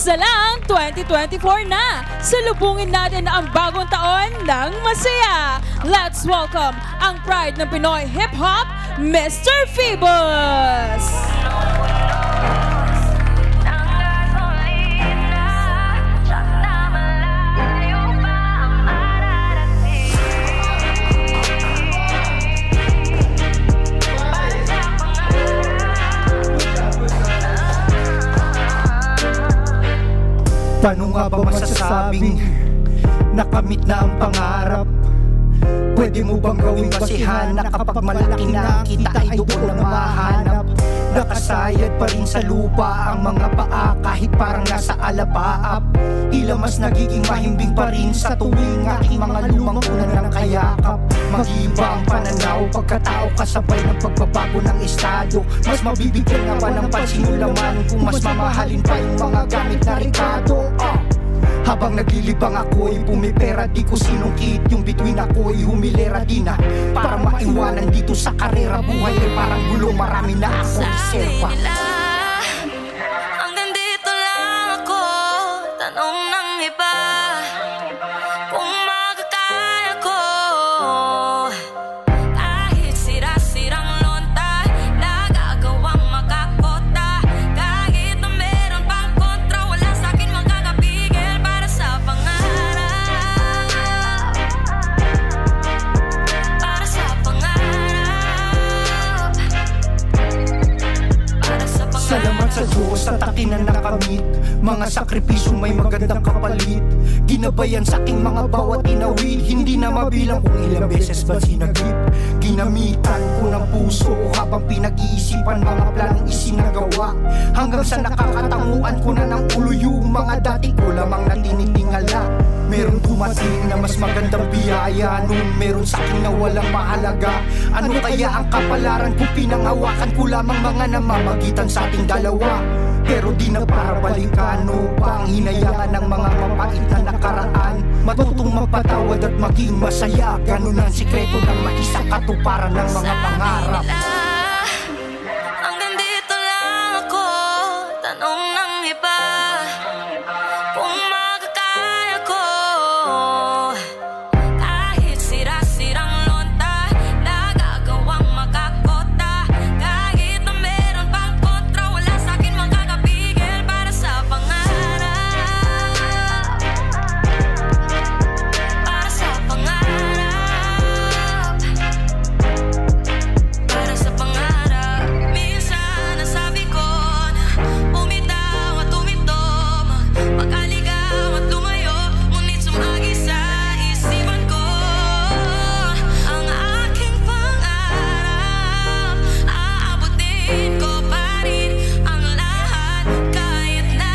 na lang, 2024 na. Salubungin natin ang bagong taon ng masaya. Let's welcome ang pride ng Pinoy Hip Hop, Mr. Phoebus! Paano nga ba masasabing nakamit na ang pangarap? Pwede mo bang gawing basihan na kapag malaki na kita ay doon na mahanap? Nakasayad pa rin sa lupa ang mga paa kahit parang nasa alapaap. Tila mas nagiging mahimbing pa rin sa tuwing aking mga lumang unan ng kayakap. Mag-iiba ang pananaw pagkatao kasabay ng pagbabago ng estado. Mas mabibigyan nga ba ng pansin yung laman kung mas mamahalin pa yung mga gamit na Ricardo. Habang naglilibang ako'y pumipera, di ko sinungkit yung bituin ako'y humilera din na para maiwanan dito sa karera. Buhay ay parang gulong, marami na ako iserva. Hanggang dito lang ako, tanong ng iba kung makakaya ko. Kahit sira-sirang lonta, nagagawang makakota. Kahit na meron pang kontra, wala sa'kin makakapigil para sa pangarap. Para sa pangarap. Para sa pangarap. Salamat sa Diyos sa takin na nakamit. Mga sakripisyong may magandang kapalit. Ginabayan sa aking mga bawat inawit. Hindi na mabilang kung ilang beses ba sinagip. Ginamitan ko ng puso habang pinag-iisipan mga planong isinagawa. Hanggang sa nakakatanguan ko na ng ulo yung mga dati ko lamang na tinitingala. Meron dumating na mas magandang biyaya nung meron sa akin na walang mahalaga. Ano kaya ang kapalaran kung pinanghawakan ko lamang mga namamagitan sa ating dalawa? Pero di na para balikano pa ang hinayangan ng mga mapait na nakaraan. Matutong mapatawad at maging masaya. Ganun ang sikreto ng maisang katuparan ng mga pangarap. Hanggang dito lang ako, tanong ng iba kung makakaya ko. Kahit sira-sirang lonta, nagagawang makakota. Kahit na meron pang kontra, wala sa'kin makakapigil para sa pangarap. Para sa pangarap. Para sa pangarap. Minsan nasabi ko na bumitaw at tumitom, makaligaw at lumayo, ngunit sumagi sa isipan ko ang aking pangarap. Aabutin ko pa rin ang lahat kahit na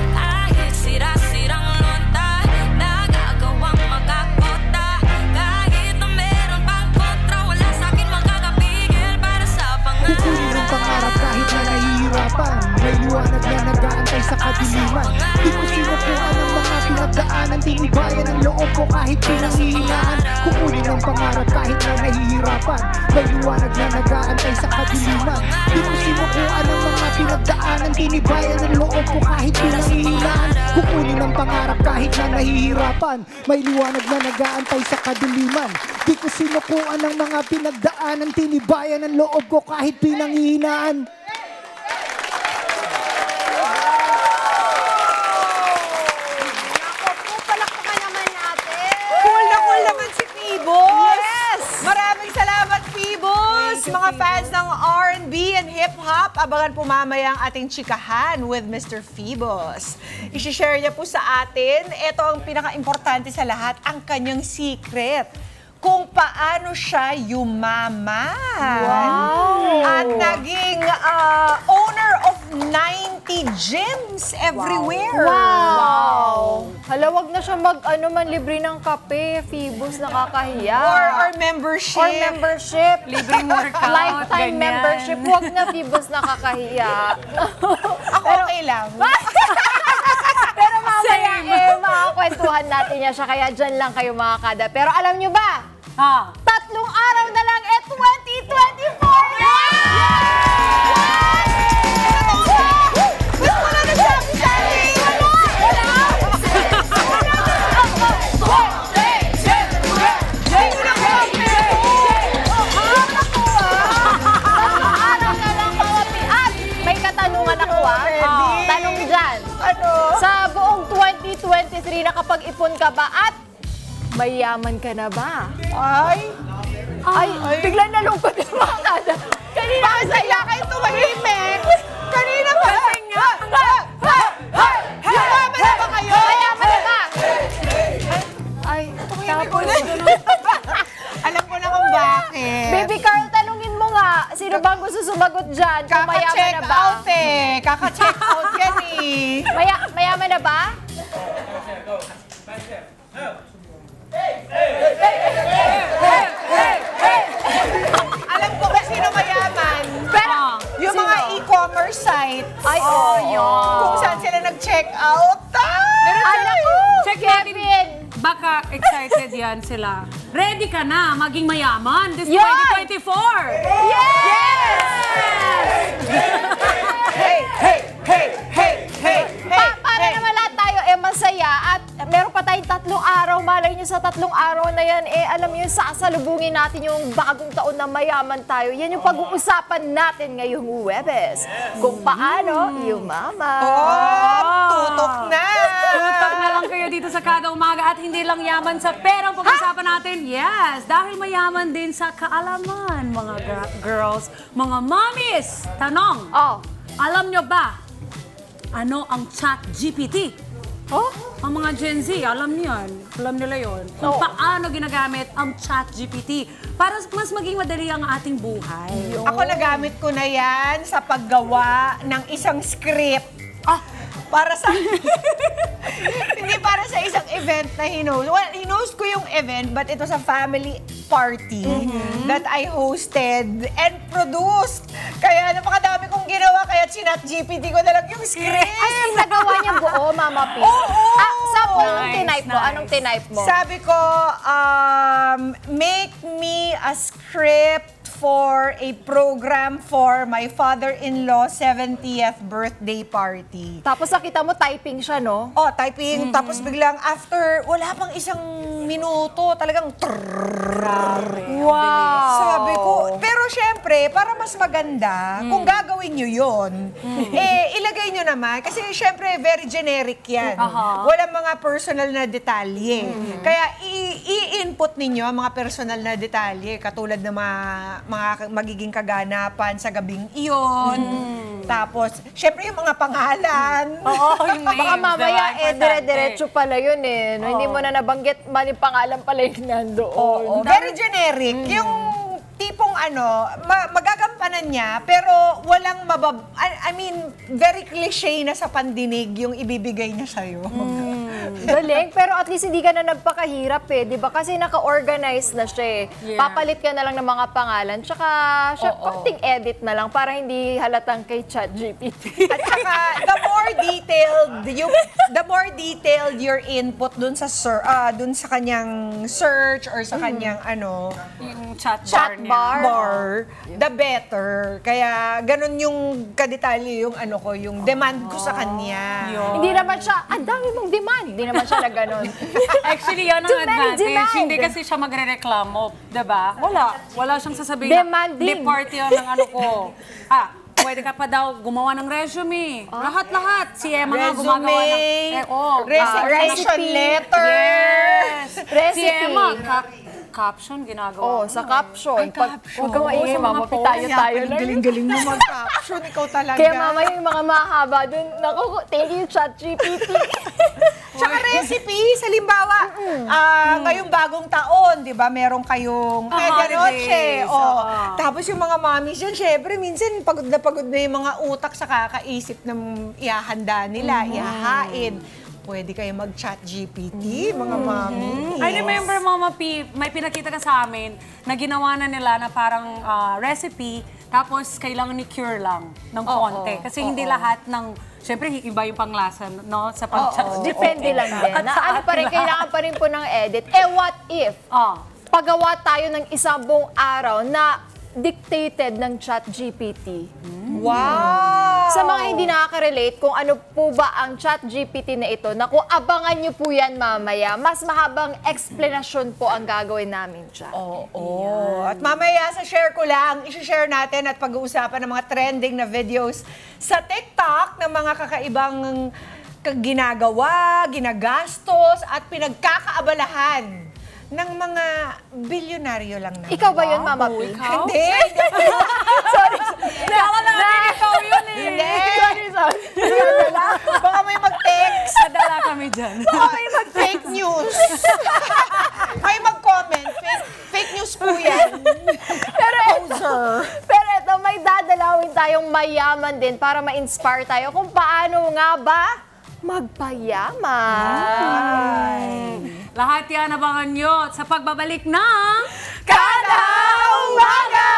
kahit sira-sirang lonta, nagagawang makakota. Kahit na meron pang kontra, wala sa'kin makakapigil para sa Kukunin ang pangarap kahit na nahihirapan. May liwanag na nag-aantay sa kadiliman. Di ko sinukuhan ang mga pinagdaanan. Tinibayan ang loob ko kahit pinanghihinaan. Kukunin ang pangarap kahit na nahihirapan. May liwanag na nag-aantay sa kadiliman. Di ko sinukuhan ang mga pinagdaanan. Tinibayan ang loob ko kahit pinanghihinaan. Kukunin ang pangarap kahit na nahihirapan. May liwanag na nag-aantay sa kadiliman. Di ko sinukuhan ang mga pinagdaanan. Tinibayan ang loob ko kahit pinanghihinaan. Palakpakan naman natin. Cool naman si Phoebus. Yes! Maraming salamat, Phoebus. Mga fans ng R&B and hip-hop, abangan po mamaya ang ating chikahan with Mr. Phoebus. I-share niya po sa atin, ito ang pinaka-importante sa lahat, ang kanyang secret. Kung paano siya yumaman. Wow! At naging owner of 90 gyms everywhere. Wow! Hala, wag na siya manlibre ng kape, Phoebus, nakakahiya. Or membership. Or membership. Libreng workout. Lifetime ganyan. membership. Wag na, Phoebus, nakakahiya. Ako okay lang. Pero mamaya, makakwentuhan natin yan siya, kaya dyan lang kayo mga kada. Pero alam nyo ba, tatlong araw na lang 2024 na! Sa buong 2023, nakapag-ipon ka ba at mayaman ka na ba? Ay, Biglang nalungkot yung mga kada. Kanina masaya kayo tumahimik. Kanina pa. Yaman na ba kayo? mayaman na ba? Ay, tapos. Alam ko na kung bakit. Baby Carl, tanungin mo nga, sino bang gusto sumagot dyan? Kung mayaman Kaka-check na ba? out eh. Kaka-check out yan eh. Mayaman na ba? Alam ko ba sino mayaman? Pero, Yung mga e-commerce site. ay, yun. Kung saan sila nag-check out. Alam ko, Check natin. Kevin. Baka excited yan sila. Ready ka na maging mayaman this Yun! 2024! Para naman lahat tayo masaya at meron pa tayong 3 araw. Malay nyo sa 3 araw na yan, alam nyo, sasalubungin natin yung bagong taon na mayaman tayo. Yan yung pag-uusapan natin ngayong Huwebes. Kung paano yumaman. Tutok na! Tutok na lang kayo dito sa Kada Umaga at hindi lang yaman sa pera ang pag-usapan natin. Yes, dahil mayaman din sa kaalaman, mga girls, mga mommies. Tanong, alam nyo ba ano ang ChatGPT? Ang mga Gen Z, alam niyo yan. Alam nila yon. Kung paano ginagamit ang ChatGPT para mas maging madali ang ating buhay. Ako nagamit ko na yan sa paggawa ng isang script. Para sa... Hindi para sa isang event na hinost. Well, hinost ko yung event, but it was a family party that I hosted and produced. Kaya napakadami kong ginawa, kaya chinat-GPT ko na lang yung script. Ay, nagawa niya buo, Mama P. Oo! Sample ng Nice, tinype mo. nice. Anong tinype mo? Sabi ko, make me a script for a program for my father-in-law 70th birthday party. Tapos nakita mo, typing siya, no? Typing. Tapos biglang after, wala pang isang minuto, talagang Wow! Sabi ko, pero syempre, para mas maganda, kung gagawin nyo yun, ilagay nyo naman. Kasi syempre, very generic yan. Walang mga personal na detalye. Kaya i-input ninyo ang mga personal na detalye, katulad ng mga magiging kaganapan sa gabing iyon. Tapos, syempre yung mga pangalan. Yung names, Baka mamaya, diba? dire-diretso pala yun eh. No? Hindi mo na nabanggit, maling pangalan pala yung nandoon. Very generic. Yung tipong magagampanan niya, pero walang I mean, very cliche na sa pandinig yung ibibigay niya sa'yo. Galing, pero at least hindi ka na nagpakahirap eh. Di ba? Kasi naka-organize na siya eh. Yeah. Papalit ka na lang ng mga pangalan. Tsaka, konting edit na lang para hindi halatang kay ChatGPT. At saka, the more detailed your input dun sa kanyang search or sa kanyang Yung chat Bar. bar, the better. Kaya ganun yung kadetalye yung yung demand ko sa kanya. Hindi naman siya, ang dami mong demand. Hindi naman siya na ganun. Actually, yan ang Too many advantage. demand. Hindi kasi siya magre-reklamo, diba? Wala siyang sasabihin Demanding. na party yan ng ko. Pwede ka pa daw gumawa ng resume. Lahat-lahat. Si Emma nga gumagawa ng... Resignation letter. Yes. Si Recipe. Emma, caption ginagawa. Sa caption. caption. Huwag ka maingay, Sa mga Mama P, post. tayo lang. Galing-galing mo mag-caption. Ikaw talaga. Kaya mama yung mga mahaba dun. Naku, thank you, ChatGPT. Tsaka recipe, halimbawa, ngayong bagong taon, di ba, meron kayong medianoche. Tapos yung mga mommies dyan, syempre, minsan pagod na yung mga utak sa kakaisip ng ihahanda nila, ihahain. Pwede kayo mag-chat GPT, mga mommy. I remember, Mama P, may pinakita ka sa amin na ginawa na nila na parang recipe, tapos kailangan ni cure lang ng konti. Kasi hindi lahat ng Siyempre, iba yung panglasa, no? Sa pag-chat. Depende lang din. At Na sa ano pa rin, atin kailangan pa rin po ng edit. What if? Pagawa tayo ng isang buong araw na dictated ng ChatGPT. Wow! Sa mga hindi nakaka-relate kung ano po ba ang ChatGPT na ito, naku, abangan nyo po yan mamaya. Mas mahabang explanation po ang gagawin namin dyan. Oo. At mamaya sa share ko lang, isi-share natin at pag-uusapan ng mga trending na videos sa TikTok ng mga kakaibang ginagawa, ginagastos at pinagkakaabalahan ng mga bilyonaryo lang na. Ikaw ba yun, Mama P? Hindi. Sorry. Kala natin ikaw yun eh. Hindi. Sorry. Baka may mag-text. Nadala kami dyan. Baka may mag-fake news. May mag-comment. Fake news po yan. Pero ito, may dadalawin tayong mayaman din para ma-inspire tayo kung paano nga ba magpayaman. Lahat yan abangan nyo sa pagbabalik ng Kada Umaga!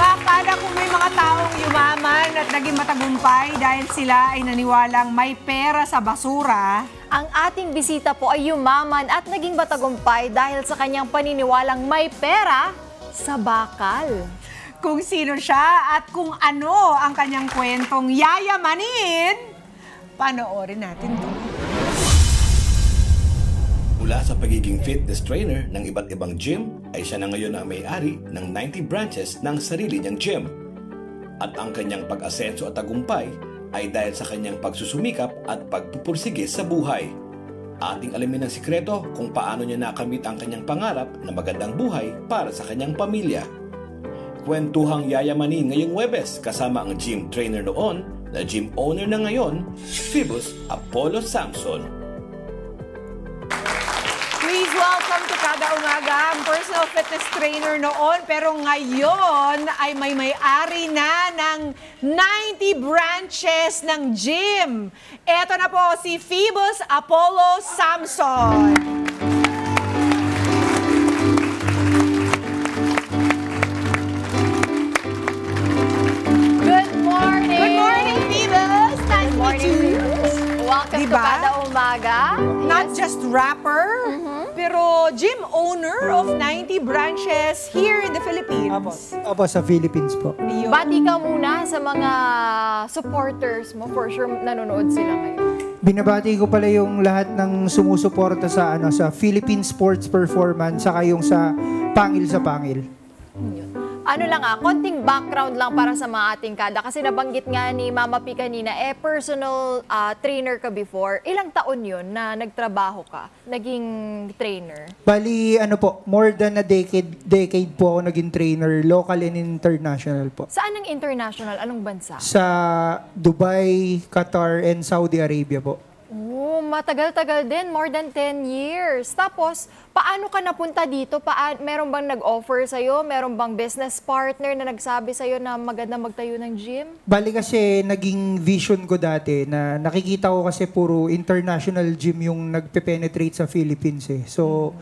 Akala ko may mga taong yumaman at naging matagumpay dahil sila ay naniwalang may pera sa basura. Ang ating bisita po ay yumaman at naging matagumpay dahil sa kanyang paniniwalang may pera sa bakal. Kung sino siya at kung ano ang kanyang kwentong yayamanin, panoorin natin to. Mula sa pagiging fitness trainer ng iba't ibang gym, ay siya na ngayon ang may-ari ng 90 branches ng sarili niyang gym. At ang kanyang pag-asenso at tagumpay ay dahil sa kanyang pagsusumikap at pagpupursige sa buhay. Ating alamin ang sikreto kung paano niya nakamit ang kanyang pangarap na magandang buhay para sa kanyang pamilya. Kwentuhang yayamanin ngayong Huwebes kasama ang gym trainer noon na gym owner na ngayon, Phoebus Apollo Samson. Please welcome to Kada Umaga, ang personal fitness trainer noon, pero ngayon ay may-ari na ng 90 branches ng gym. Eto na po si Phoebus Apollo Samson. Good morning! Good morning, Phoebus! Nice to meet you. Welcome to Diba? Kada Umaga. Not just rapper, pero gym owner of 90 branches here in the Philippines. Opo, sa Philippines po. Ayun. Bati ka muna sa mga supporters mo. For sure, nanonood sila ngayon. Binabati ko pala yung lahat ng sumusuporta sa sa Philippine Sports Performance saka yung sa Pangil sa Pangil. Ano lang konting background lang para sa mga ating kada. Kasi nabanggit nga ni Mama P kanina, personal trainer ka before. Ilang taon yun na nagtrabaho ka, naging trainer? Bali, more than a decade po ako naging trainer, local and international po. Saan ang international? Anong bansa? Sa Dubai, Qatar, and Saudi Arabia po. Oh, matagal-tagal din, more than 10 years. Tapos, paano ka napunta dito? Meron bang nag-offer sa'yo? Meron bang business partner na nagsabi sa'yo na maganda magtayo ng gym? Bali kasi naging vision ko dati na nakikita ko kasi puro international gym yung nagpe-penetrate sa Philippines eh. So,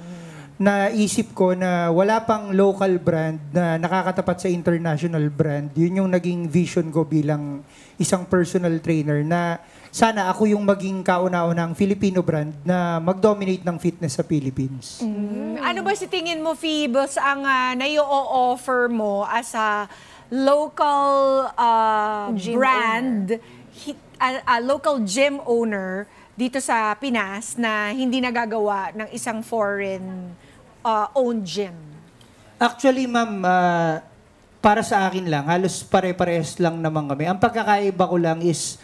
naisip ko na wala pang local brand na nakakatapat sa international brand. Yun yung naging vision ko bilang isang personal trainer na sana ako yung maging kauna-unang Filipino brand na mag-dominate ng fitness sa Philippines. Ano ba si tingin mo, Phoebus, ang naio-offer mo as a local Gym brand, a local gym owner dito sa Pinas na hindi nagagawa ng isang foreign owned gym? Actually, ma'am, para sa akin lang, halos pare-pares lang naman kami. Ang pagkakaiba ko lang is,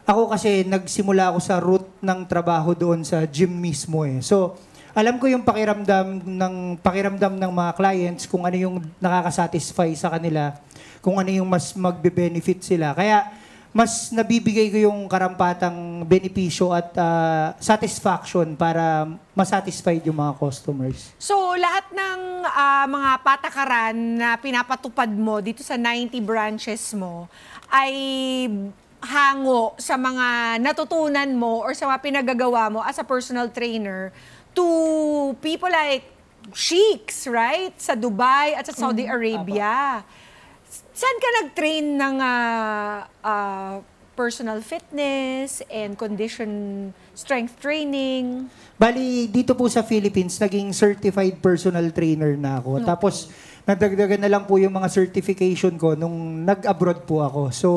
ako kasi nagsimula ako sa route ng trabaho doon sa gym mismo eh. So, alam ko yung pakiramdam ng mga clients kung ano yung nakakasatisfy sa kanila, kung ano yung mas magbe-benefit sila. Kaya mas nabibigay ko yung karampatang benepisyo at satisfaction para masatisfied yung mga customers. So, lahat ng mga patakaran na pinapatupad mo dito sa 90 branches mo ay hango sa mga natutunan mo or sa mga pinagagawa mo as a personal trainer to people like sheiks, right? Sa Dubai at sa Saudi Arabia. Saan ka nag-train ng personal fitness and condition strength training? Bali, dito po sa Philippines, naging certified personal trainer na ako. Tapos, nadagdagan na lang po yung mga certification ko nung nag-abroad po ako. So,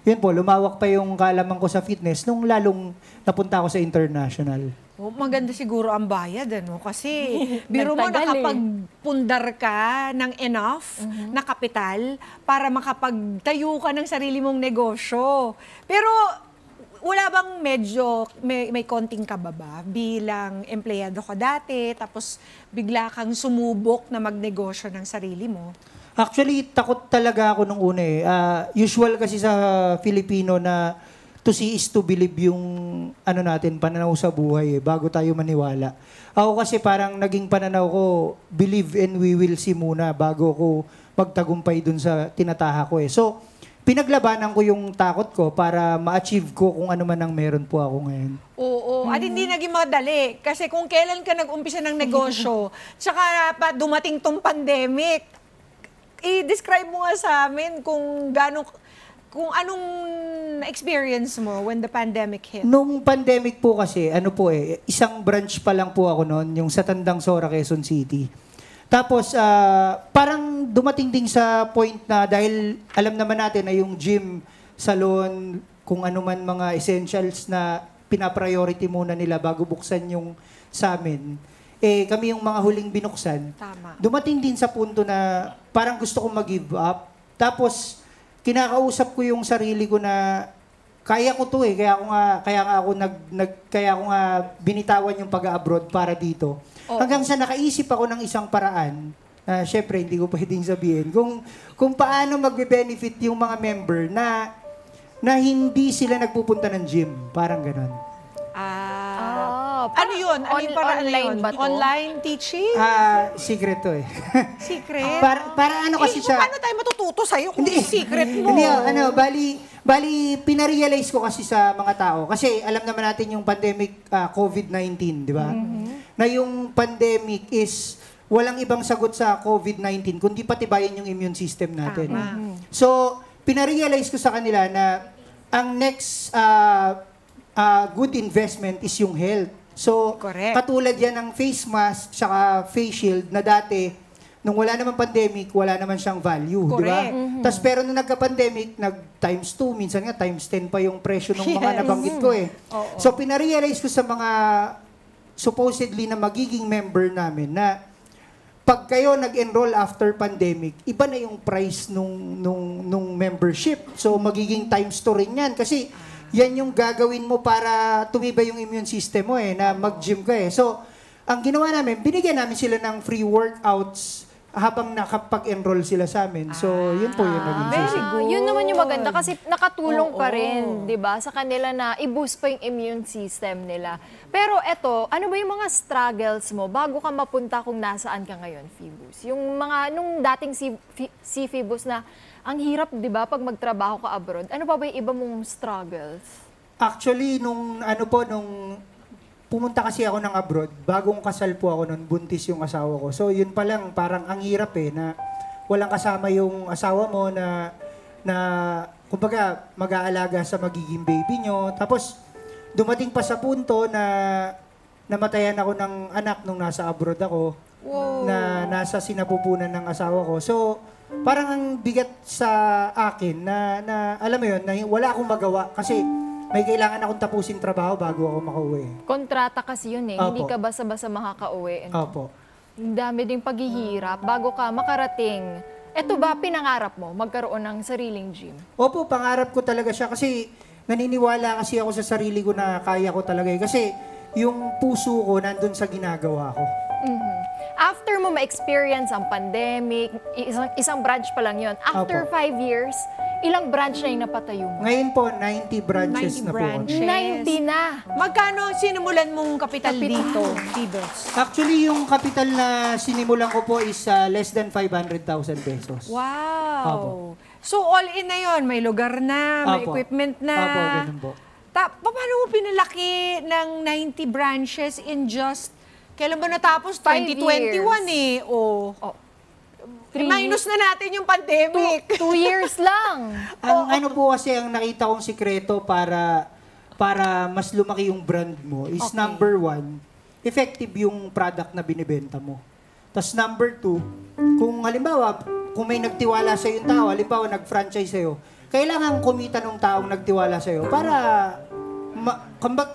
yun po, lumawak pa yung kaalaman ko sa fitness nung lalong napunta ako sa international. Oh, maganda siguro ang bayad, ano? Kasi biro mo nakapagpundar ka ng enough na kapital para makapagtayo ka ng sarili mong negosyo. Pero wala bang medyo, may konting kababa bilang empleyado ka dati, tapos bigla kang sumubok na magnegosyo ng sarili mo? Actually, takot talaga ako nung una eh. Usual kasi sa Filipino na to see is to believe yung ano natin, pananaw sa buhay eh, bago tayo maniwala. Ako kasi parang naging pananaw ko, believe and we will see muna bago ko magtagumpay dun sa tinataha ko eh. So, pinaglabanan ko yung takot ko para ma-achieve ko kung ano man ang meron po ako ngayon. Oo, at hindi naging madali. Kasi kung kailan ka nag-umpisa ng negosyo, tsaka pa dumating tong pandemic, i-describe mo nga sa amin kung anong experience mo when the pandemic hit. Nung pandemic po kasi, ano po eh, isang branch pa lang po ako noon, yung sa Tandang Sora, Quezon City. Tapos, parang dumating din sa point na dahil alam naman natin na yung gym, salon, kung ano man mga essentials na pinapriority muna nila bago buksan yung sa amin, eh kami yung mga huling binuksan. Tama. Dumating din sa punto na parang gusto kong mag-give up. Tapos, kinakausap ko yung sarili ko na kaya ko to eh, kaya ko nga binitawan yung pag-abroad para dito. Hanggang sa nakaisip ako ng isang paraan, syempre hindi ko pwedeng sabihin, kung paano magbe-benefit yung mga member na hindi sila nagpupunta ng gym. Parang ganon. Ano yun? Ano yung paraan na yun? Ba to? Online teaching? Secret to eh. Secret? para ano kasi siya... Paano tayo matututo sa'yo kung secret mo? Hindi, bali, pinarealize ko kasi sa mga tao. Kasi alam naman natin yung pandemic, COVID-19, di ba? Na yung pandemic is walang ibang sagot sa COVID-19 kundi patibayan yung immune system natin. So, pinarealize ko sa kanila na ang next good investment is yung health. So, correct. Katulad yan ng face mask saka face shield na dati, nung wala naman pandemic, wala naman siyang value, di ba? Tapos pero nung nagka-pandemic, nag-times 2, minsan nga times 10 pa yung presyo ng mga nabanggit ko eh. So, pinarealize ko sa mga supposedly na magiging member namin na pag kayo nag-enroll after pandemic, iba na yung price nung membership. So, magiging times 2 rin yan. Kasi, yan yung gagawin mo para tumibay yung immune system mo eh, na mag-gym ka eh. So, ang ginawa namin, binigyan namin sila ng free workouts habang nakapag-enroll sila sa amin. So, yun po yung naging Very susi. good. Yun naman yung maganda kasi nakatulong pa rin, di ba, sa kanila na i-boost pa yung immune system nila. Pero eto, ano ba yung mga struggles mo bago ka mapunta kung nasaan ka ngayon, Phoebus? Yung mga, nung dating si Phoebus na ang hirap, di ba, pag magtrabaho ka abroad. Ano pa ba yung iba mong struggles? Actually, nung pumunta kasi ako ng abroad, bagong kasal po ako nun, buntis yung asawa ko. So, yun pa lang, parang ang hirap eh, na walang kasama yung asawa mo na kumbaga, mag-aalaga sa magiging baby nyo. Tapos, dumating pa sa punto na namatayan ako ng anak nung nasa abroad ako, na nasa sinapupunan ng asawa ko. So, parang ang bigat sa akin na alam mo yun, na wala akong magawa kasi may kailangan akong tapusin trabaho bago ako makauwi. Kontrata kasi yun eh. Opo. Hindi ka basta-basta makakauwi. Opo. Ang dami ding paghihirap bago ka makarating. Eto ba, pinangarap mo magkaroon ng sariling gym? Opo, pangarap ko talaga siya kasi naniniwala kasi ako sa sarili ko na kaya ko talaga eh. Kasi yung puso ko nandun sa ginagawa ko. After mo ma-experience ang pandemic, isang branch pa lang yon. After Opo. 5 years, ilang branch na yung napatayo mo? Ngayon po, 90 branches 90 na po. branches. 90 na. Magkano ang sinimulan mong kapital dito, Phoebus? Actually, yung capital na sinimulan ko po is less than 500,000 pesos. Wow! Opo. So, all in na yon. May lugar na, may Opo. equipment na. Opo, ganun po. Paano mo pinalaki ng 90 branches in just... Kailan ba natapos? 5 2021 years. Oh. Three Minus na natin yung pandemic. 2 years lang. Ang ano po kasi ang nakita kong sikreto para mas lumaki yung brand mo is number 1, effective yung product na binibenta mo. Tapos number 2, kung halimbawa, kung may nagtiwala sa yung tao, halimbawa nag-franchise sa'yo, kailangan kumita ng taong nagtiwala sa'yo para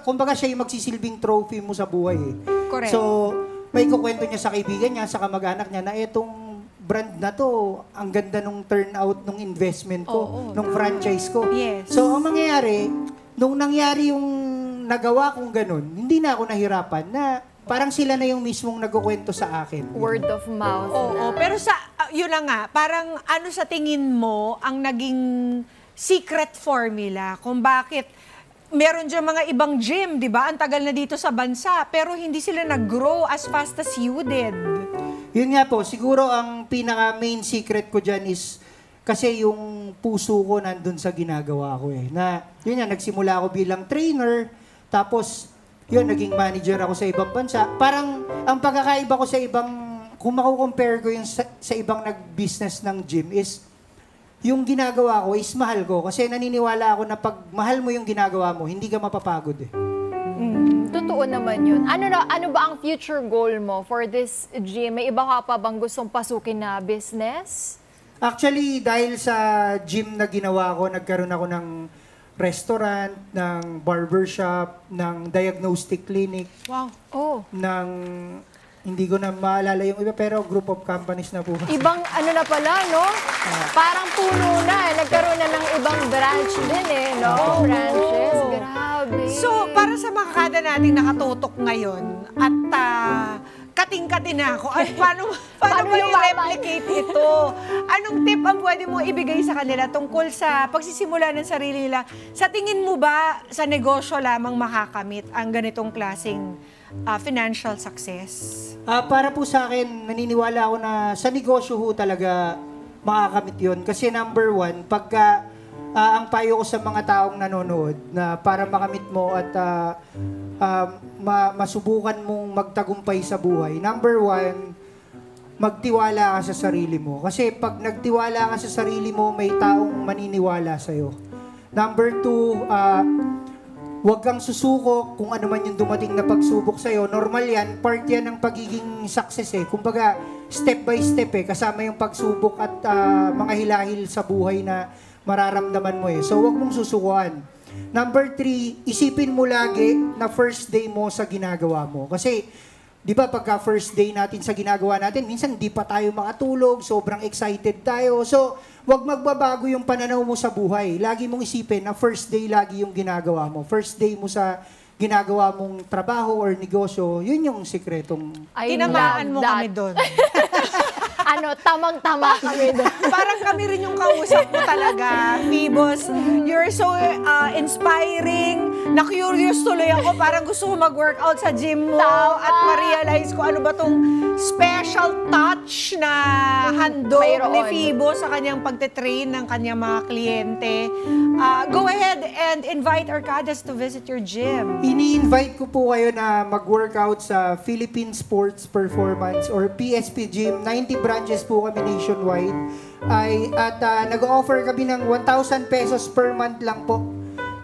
kumbaga siya yung magsisilbing trophy mo sa buhay eh. Correct. So, may kukwento niya sa kaibigan niya, sa kamag-anak niya na etong brand na to, ang ganda nung turnout nung investment ko, nung franchise ko. Yes. So, ang mangyayari, nung nangyari yung nagawa kong ganun, hindi na ako nahirapan na parang sila na yung mismong nagkukwento sa akin. Word of mouth. Oo, pero yun na nga, parang ano sa tingin mo ang naging secret formula kung bakit meron dyan mga ibang gym, di ba? Ang tagal na dito sa bansa, pero hindi sila nag-grow as fast as you did. Yun nga po, siguro ang pinaka-main secret ko dyan is kasi yung puso ko nandun sa ginagawa ko eh. Na, yun nga, nagsimula ako bilang trainer, tapos, yun, naging manager ako sa ibang bansa. Parang, ang pagkakaiba ko sa ibang, kung makukompare ko yung sa ibang nag-business ng gym is, yung ginagawa ko is mahal ko. Kasi naniniwala ako na pag mahal mo yung ginagawa mo, hindi ka mapapagod eh. Totoo naman yun. Ano ba ang future goal mo for this gym? May iba ka pa bang gustong pasukin na business? Actually, dahil sa gym na ginawa ko, nagkaroon ako ng restaurant, ng barbershop, ng diagnostic clinic, Wow. Oh. ng hindi ko na maalala yung iba, pero group of companies na po. Ibang ano na pala, no? Parang puno na. Nagkaroon na ng ibang branch din eh, no? Branches. Grabe. So, para sa mga kada nating nakatutok ngayon at kating-kati na ako, at paano Paano ba lumaban? i-replicate ito? Anong tip ang pwede mo ibigay sa kanila tungkol sa pagsisimula ng sarili nila? Sa tingin mo ba sa negosyo lamang makakamit ang ganitong klaseng financial success? Para po sa akin, naniniwala ako na sa negosyo ho talaga makakamit yun. Kasi number 1, pagka ang payo ko sa mga taong nanonood na para makamit mo at masubukan mong magtagumpay sa buhay, number 1, magtiwala ka sa sarili mo. Kasi pag nagtiwala ka sa sarili mo, may taong maniniwala sa'yo. Number 2, huwag kang susuko kung ano man yung dumating na pagsubok sa'yo. Normal yan, part yan ng pagiging success eh. Kumbaga, step by step eh, kasama yung pagsubok at mga hilahil sa buhay na mararamdaman mo eh. So, huwag mong susukuan. Number 3, isipin mo lagi na first day mo sa ginagawa mo. Kasi, di ba pagka first day natin sa ginagawa natin, minsan di pa tayo makatulog, sobrang excited tayo. So, wag magbabago yung pananaw mo sa buhay. Lagi mong isipin na first day lagi yung ginagawa mo. First day mo sa ginagawa mong trabaho or negosyo, yun yung sikretong... Tinamaan mo kami doon. Tamang-tama kami doon. Parang kami rin yung kausap mo talaga, Phoebus. You're so inspiring. Na-curious tuloy ako. Parang gusto ko mag-workout sa gym mo. At ma-realize ko ano ba tong special touch na handog ni Phoebus sa kanyang pagte-train ng kanyang mga kliyente. Go ahead and invite Arcadas to visit your gym. Ini-invite ko po kayo na mag-workout sa Philippine Sports Performance or PSP Gym. 90 branches po kami nationwide. At nag-offer kami ng 1,000 pesos per month lang po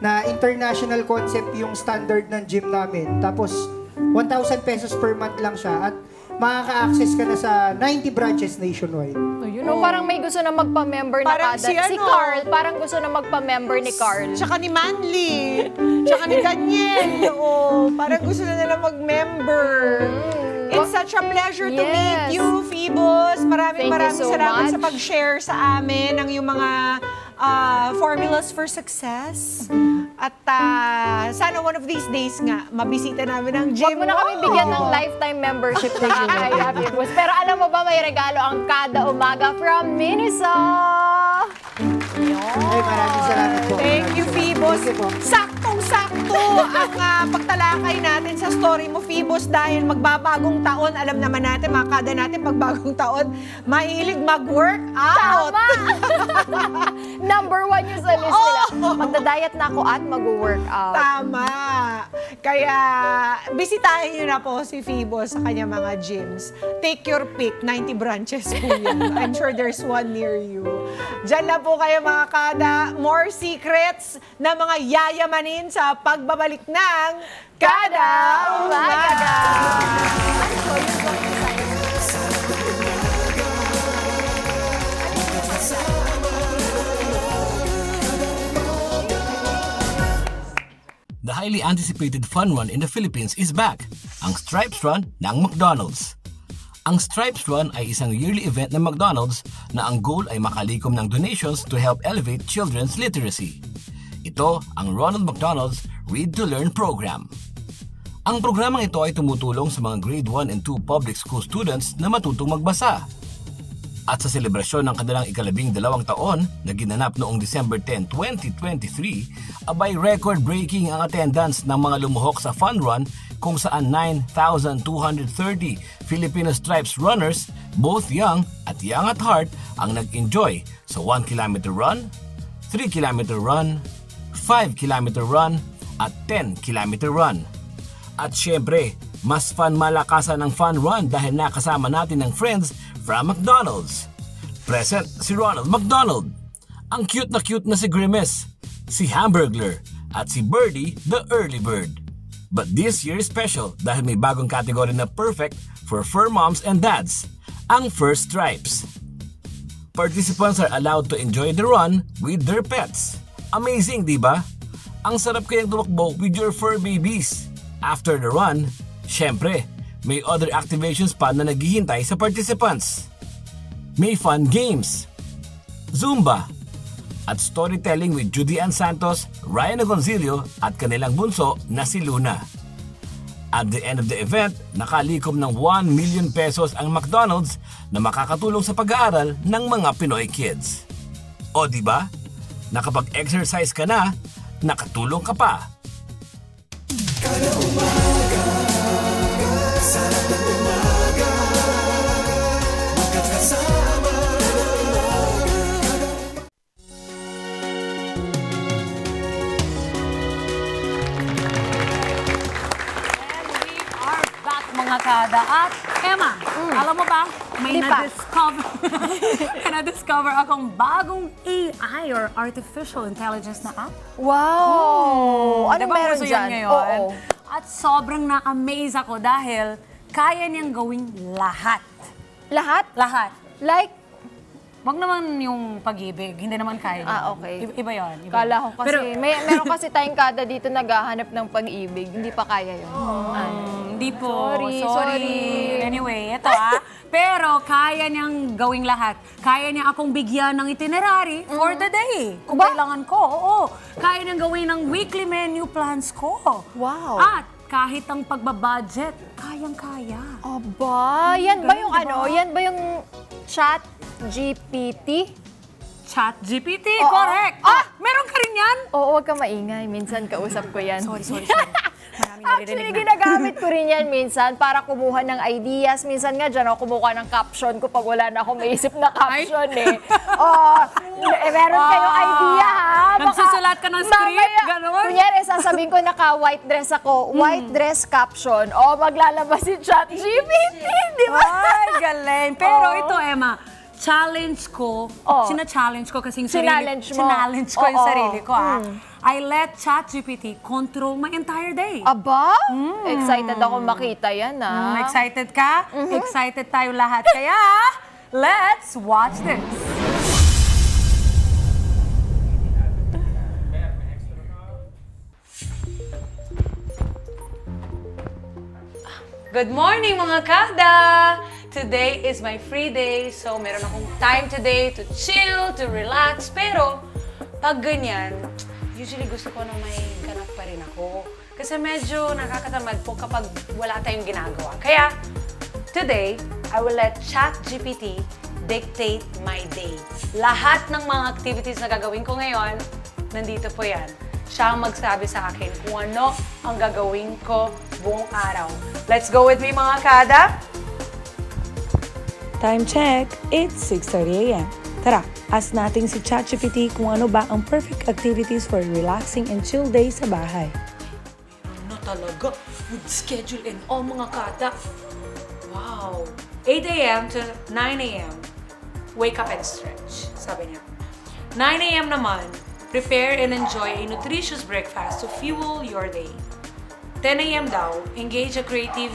na international concept yung standard ng gym namin. Tapos 1,000 pesos per month lang siya at makaka-access ka na sa 90 branches nationwide. Parang may gusto na magpa-member na Parang kada. si Carl, parang gusto na magpa-member ni Carl. Tsaka ni Manly. Tsaka ni Daniel. Parang gusto na nila mag-member. It's such a pleasure to meet you, Phoebus. Maraming salamat sa pag-share sa amin ng iyong mga formulas for success. At sana one of these days nga, mabisita namin ang gym. Huwag mo na kami bigyan ng lifetime membership na kaya, Pibos. Pero alam mo ba, may regalo ang kada umaga from Miniso. Ay, maraming salamat po. Thank you, Phoebos. Saktong-sakto ang pagtalakay natin sa story mo, Phoebos, dahil magbabagong taon. Alam naman natin, mga kada natin, pagbagong taon, mahilig mag-workout. Tama! Number 1 yun sa list nila. Magda-diet na ako at mag-workout. Tama. Kaya, bisitahin nyo na po si Phoebos sa kanya mga gyms. Take your pick. 90 branches po yan. I'm sure there's one near you. Diyan lang po kayo mga kada. More secrets na mga yayamanin sa pagbabalik ng Kada Umaga. The highly anticipated fun run in the Philippines is back, ang Stripes Run ng McDonald's. Ang Stripes Run ay isang yearly event ng McDonald's na ang goal ay makalikom ng donations to help elevate children's literacy. Ito ang Ronald McDonald's Read to Learn program. Ang programang ito ay tumutulong sa mga grade 1 and 2 public school students na matutong magbasa. At sa selebrasyon ng kanilang ika-12 taon na ginanap noong December 10, 2023, abay record-breaking ang attendance ng mga lumuhok sa fun run kung saan 9,230 Filipino Stripes runners, both young at young at heart, ang nag-enjoy sa 1-kilometer run, 3-kilometer run, 5-kilometer run, at 10-kilometer run. At syempre, mas fun malakasan ng fun run dahil nakasama natin ng friends from McDonald's. Present si Ronald McDonald, ang cute na si Grimace, si Hamburglar, at si Birdie the Early Bird. But this year is special dahil may bagong category na perfect for fur moms and dads, ang Fur Stripes. Participants are allowed to enjoy the run with their pets. Amazing, di ba? Ang sarap kayang tumakbo with your fur babies. After the run, syempre, may other activations pa na naghihintay sa participants. May fun games, Zumba, at storytelling with Judy Ann Santos, Ryan Agoncillo at kanilang bunso na si Luna. At the end of the event, nakalikom ng 1 million pesos ang McDonald's na makakatulong sa pag-aaral ng mga Pinoy kids. O di ba? Nakapag-exercise ka na, nakatulong ka pa. Kada umaga, sarap ng umaga, magkakasama ng umaga. And we are back mga kada. At Emma, alam mo ba, may na-discover akong bagong AI or artificial intelligence na app. Wow! Ano Diba meron uso yan dyan? ngayon? Oo. At sobrang na-amaze ako dahil kaya niyang gawing lahat. Lahat? Lahat. Like? Wag naman yung pag-ibig, hindi naman kaya niya. Okay. Iba yun. Kala ko kasi, meron kasi tayong kada dito naghahanap ng pag-ibig. Hindi pa kaya yun. Hindi po. Sorry. Anyway, ito Pero kaya niyang gawing lahat. Kaya niya akong bigyan ng itinerary for the day. Kung kailangan ko, oo. Kaya niyang gawin ng weekly menu plans ko. Wow. At kahit ang pagbabudget, kayang-kaya. Aba, yan ba yung Yan ba yung Chat GPT? Chat GPT, Oo. correct. Meron ka rin yan? Oo, huwag ka maingay. Minsan kausap ko yan. Sorry. Maraming Actually, naririnig na. ginagamit ko rin yan minsan para kumuha ng ideas. Minsan nga dyan ako kumuha ng caption ko pag wala na akong maisip na caption meron kayong idea ha. Nagsusulat ka ng script, gano'n? Kunyari, sasabihin ko naka-white dress ako, white dress caption, maglalabas si Chat GPT, di ba? Ay, galing. Pero ito, Emma, challenge ko, sina-challenge ko kasing Sinallenge mo. Sinallenge ko yung Oo. sarili ko, I let ChatGPT control my entire day. Aba? Excited ako makita yan, Excited ka? Excited tayo lahat. Kaya, let's watch this. Good morning mga kada! Today is my free day, so meron akong time today to chill, to relax. Pero, pag ganyan, usually gusto ko na may ganap pa rin ako. Kasi medyo nakakatamad po kapag wala tayong ginagawa. Kaya, today, I will let ChatGPT dictate my day. Lahat ng mga activities na gagawin ko ngayon, nandito po yan. Siya ang magsabi sa akin kung ano ang gagawin ko buong araw. Let's go with me, mga kada! Time check! It's 6:30 a.m. Tara, ask natin si ChatGPT kung ano ba ang perfect activities for relaxing and chill day sa bahay. Talaga, with schedule and all, mga kada. Wow! 8 a.m. to 9 a.m. Wake up and stretch, sabi niya. 9 a.m. naman, prepare and enjoy a nutritious breakfast to fuel your day. 10 a.m. daw, engage a creative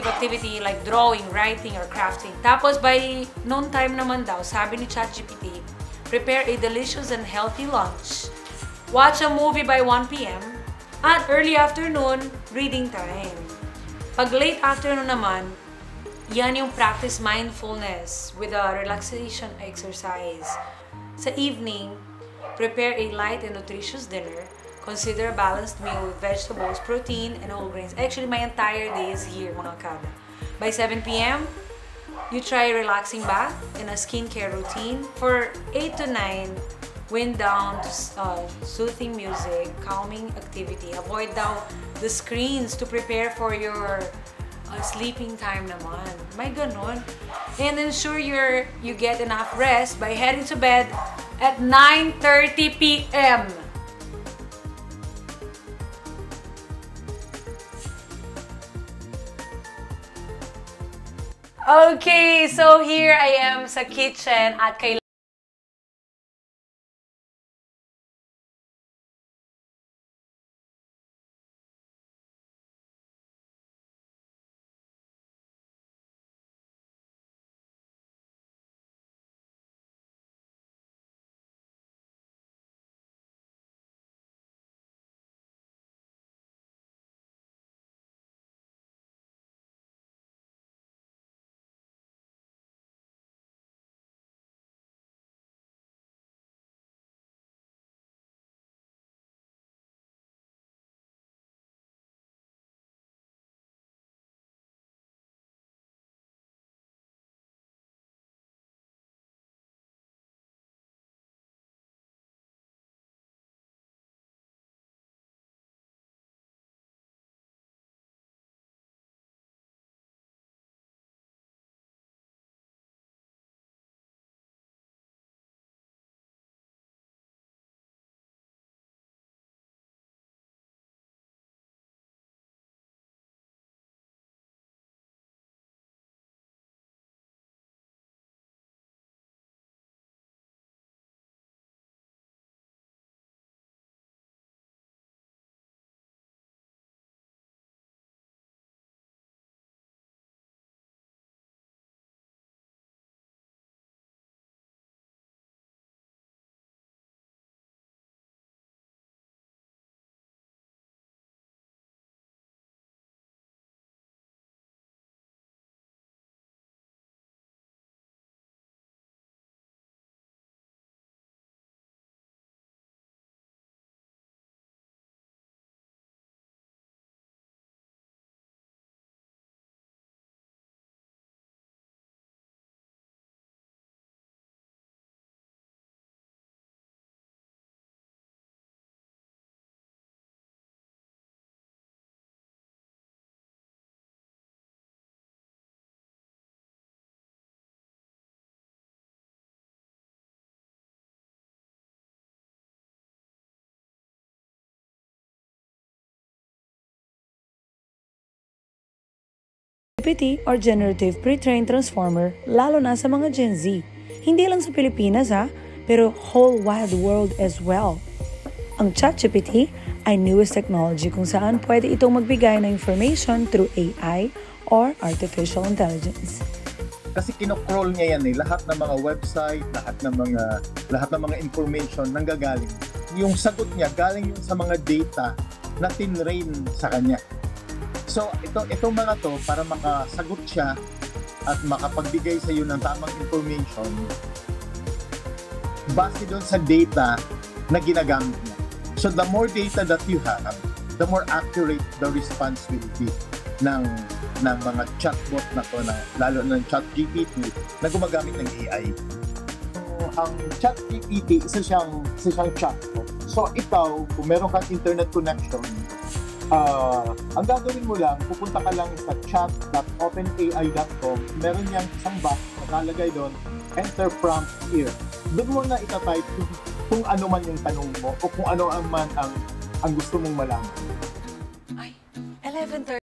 activity like drawing, writing, or crafting. Tapos by noon time naman daw, sabi ni ChatGPT, prepare a delicious and healthy lunch. Watch a movie by 1 p.m. At early afternoon, reading time. Pag late afternoon naman, yan yung practice mindfulness with a relaxation exercise. Sa evening, prepare a light and nutritious dinner. Consider a balanced meal with vegetables, protein, and whole grains. Actually, my entire day is here, mga kada. By 7 p.m., you try a relaxing bath and a skincare routine. For 8 to 9, wind down to soothing music, calming activity. Avoid daw the screens to prepare for your sleeping time naman. May ganon. And ensure you get enough rest by heading to bed at 9:30 p.m. Okay, so here I am sa kitchen at kailangan GPT or Generative Pre-trained Transformer, lalo na sa mga Gen Z. Hindi lang sa Pilipinas pero whole wide world as well. Ang ChatGPT ay newest technology kung saan pwede itong magbigay ng information through AI or artificial intelligence. Kasi kinocrawl niya yan lahat ng mga website, lahat ng mga information nanggagaling. Yung sagot niya galing yun sa mga data na tinrain sa kanya. So itong mga to para makasagot siya at makapagbigay sa iyo ng tamang information base doon sa data na ginagamit niya. So the more data that you have, the more accurate the response will be ng mga chatbot na to, lalo ng ChatGPT na gumagamit ng AI. Ang ChatGPT, isa siyang chatbot. So ikaw, kung meron kang internet connection, ang gagawin mo lang, pupunta ka lang sa chat.openai.com, meron niyang isang box, nakalagay doon, enter prompt here. Doon mo na itatype kung ano man yung tanong mo o kung ano ang gusto mong malaman. Ay, 11:30.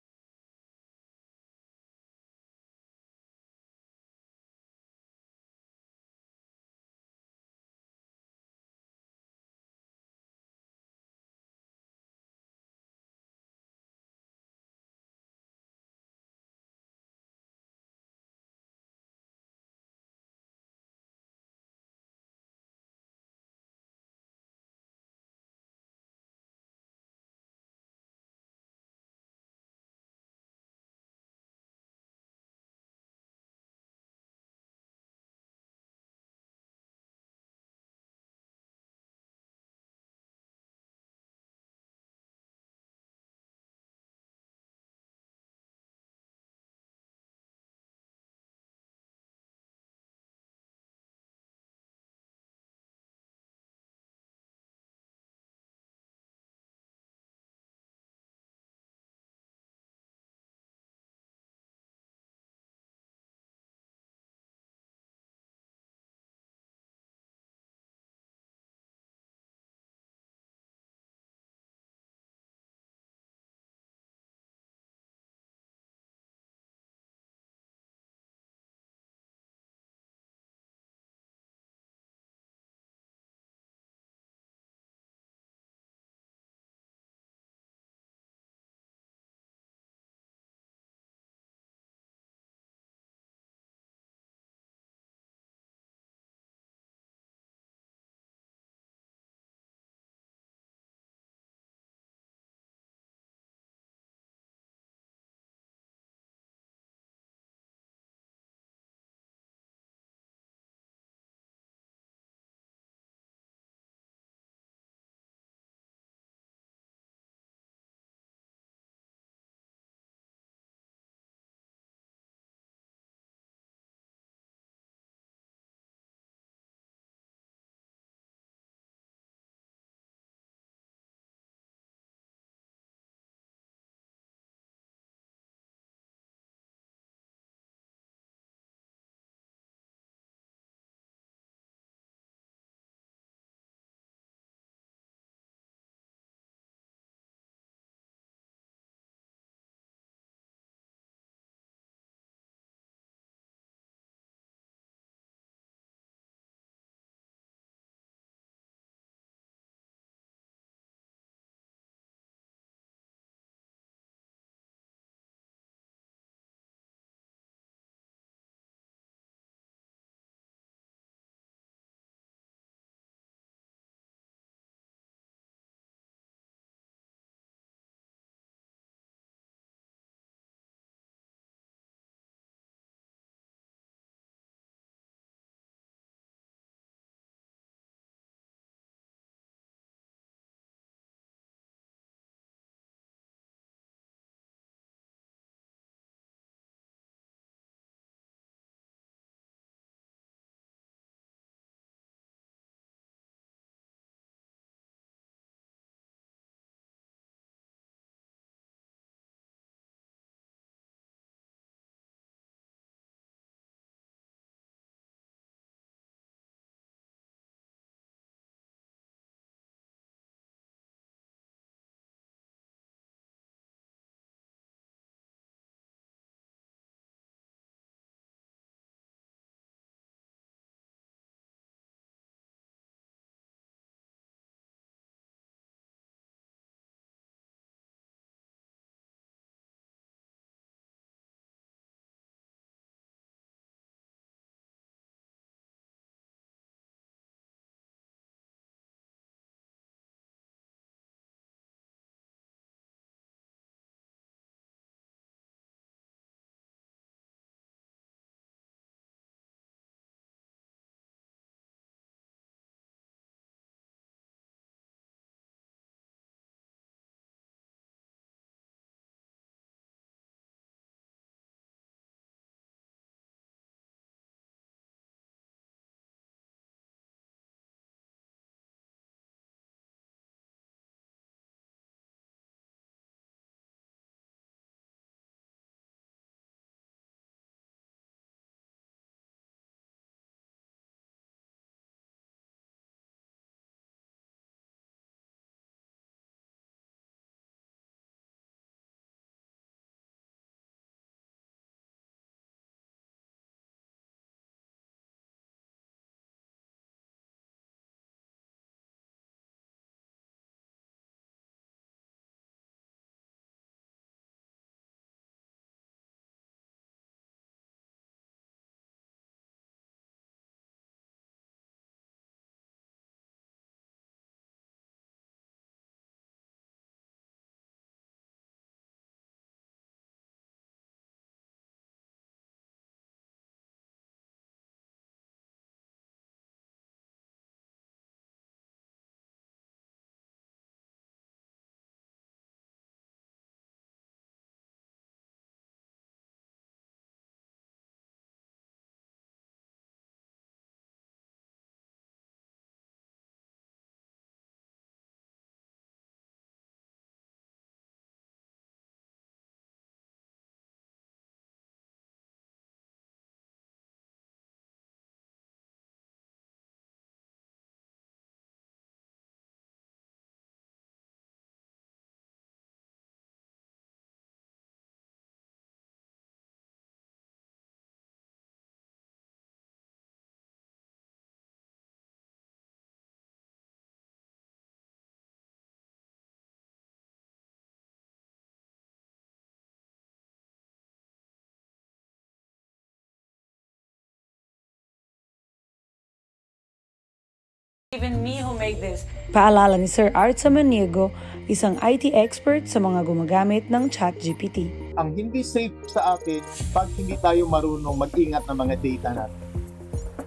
even me who made this. Paalala ni Sir Art Samaniego, isang IT expert sa mga gumagamit ng ChatGPT. Ang hindi safe sa atin pag hindi tayo marunong mag-ingat ng mga data natin.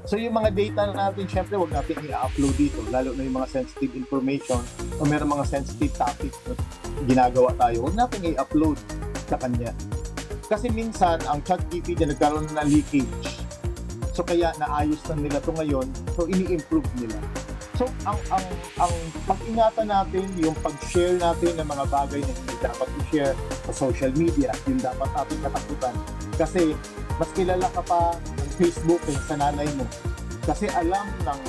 So yung mga data natin, syempre huwag natin i-upload dito, lalo na yung mga sensitive information o meron mga sensitive topics na ginagawa tayo, huwag natin i-upload sa kanya. Kasi minsan, ang ChatGPT nagkaroon na leakage. So kaya naayos na nila ito ngayon, so ini-improve nila. So ang pag-ingatan natin, yung pag-share natin ng mga bagay na hindi dapat i-share sa social media, yung dapat natin katakutan. Kasi mas kilala ka pa ng Facebook kaysa sa nanay mo. Kasi alam ng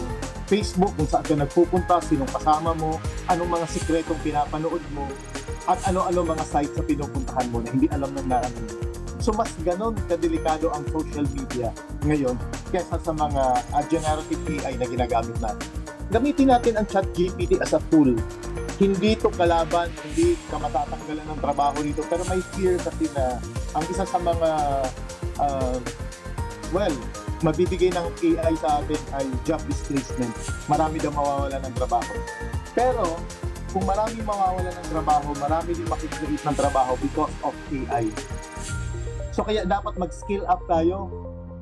Facebook kung saan ka nagpupunta, sinong kasama mo, anong mga sikretong pinapanood mo, at ano-ano mga sites na pinupuntahan mo na hindi alam ng nanay mo. So mas ganon kadelikado ang social media ngayon kaysa sa mga generative AI na ginagamit natin. Gamitin natin ang ChatGPT as a tool. Hindi ito kalaban, hindi ka matatanggalan ng trabaho dito, pero may fear kasi na ang isa sa mga mabibigay ng AI sa atin ay job displacement. Marami daw mawawala ng trabaho. Pero kung marami mawawala ng trabaho, marami din makikreate ng trabaho because of AI. So kaya dapat mag-skill up tayo.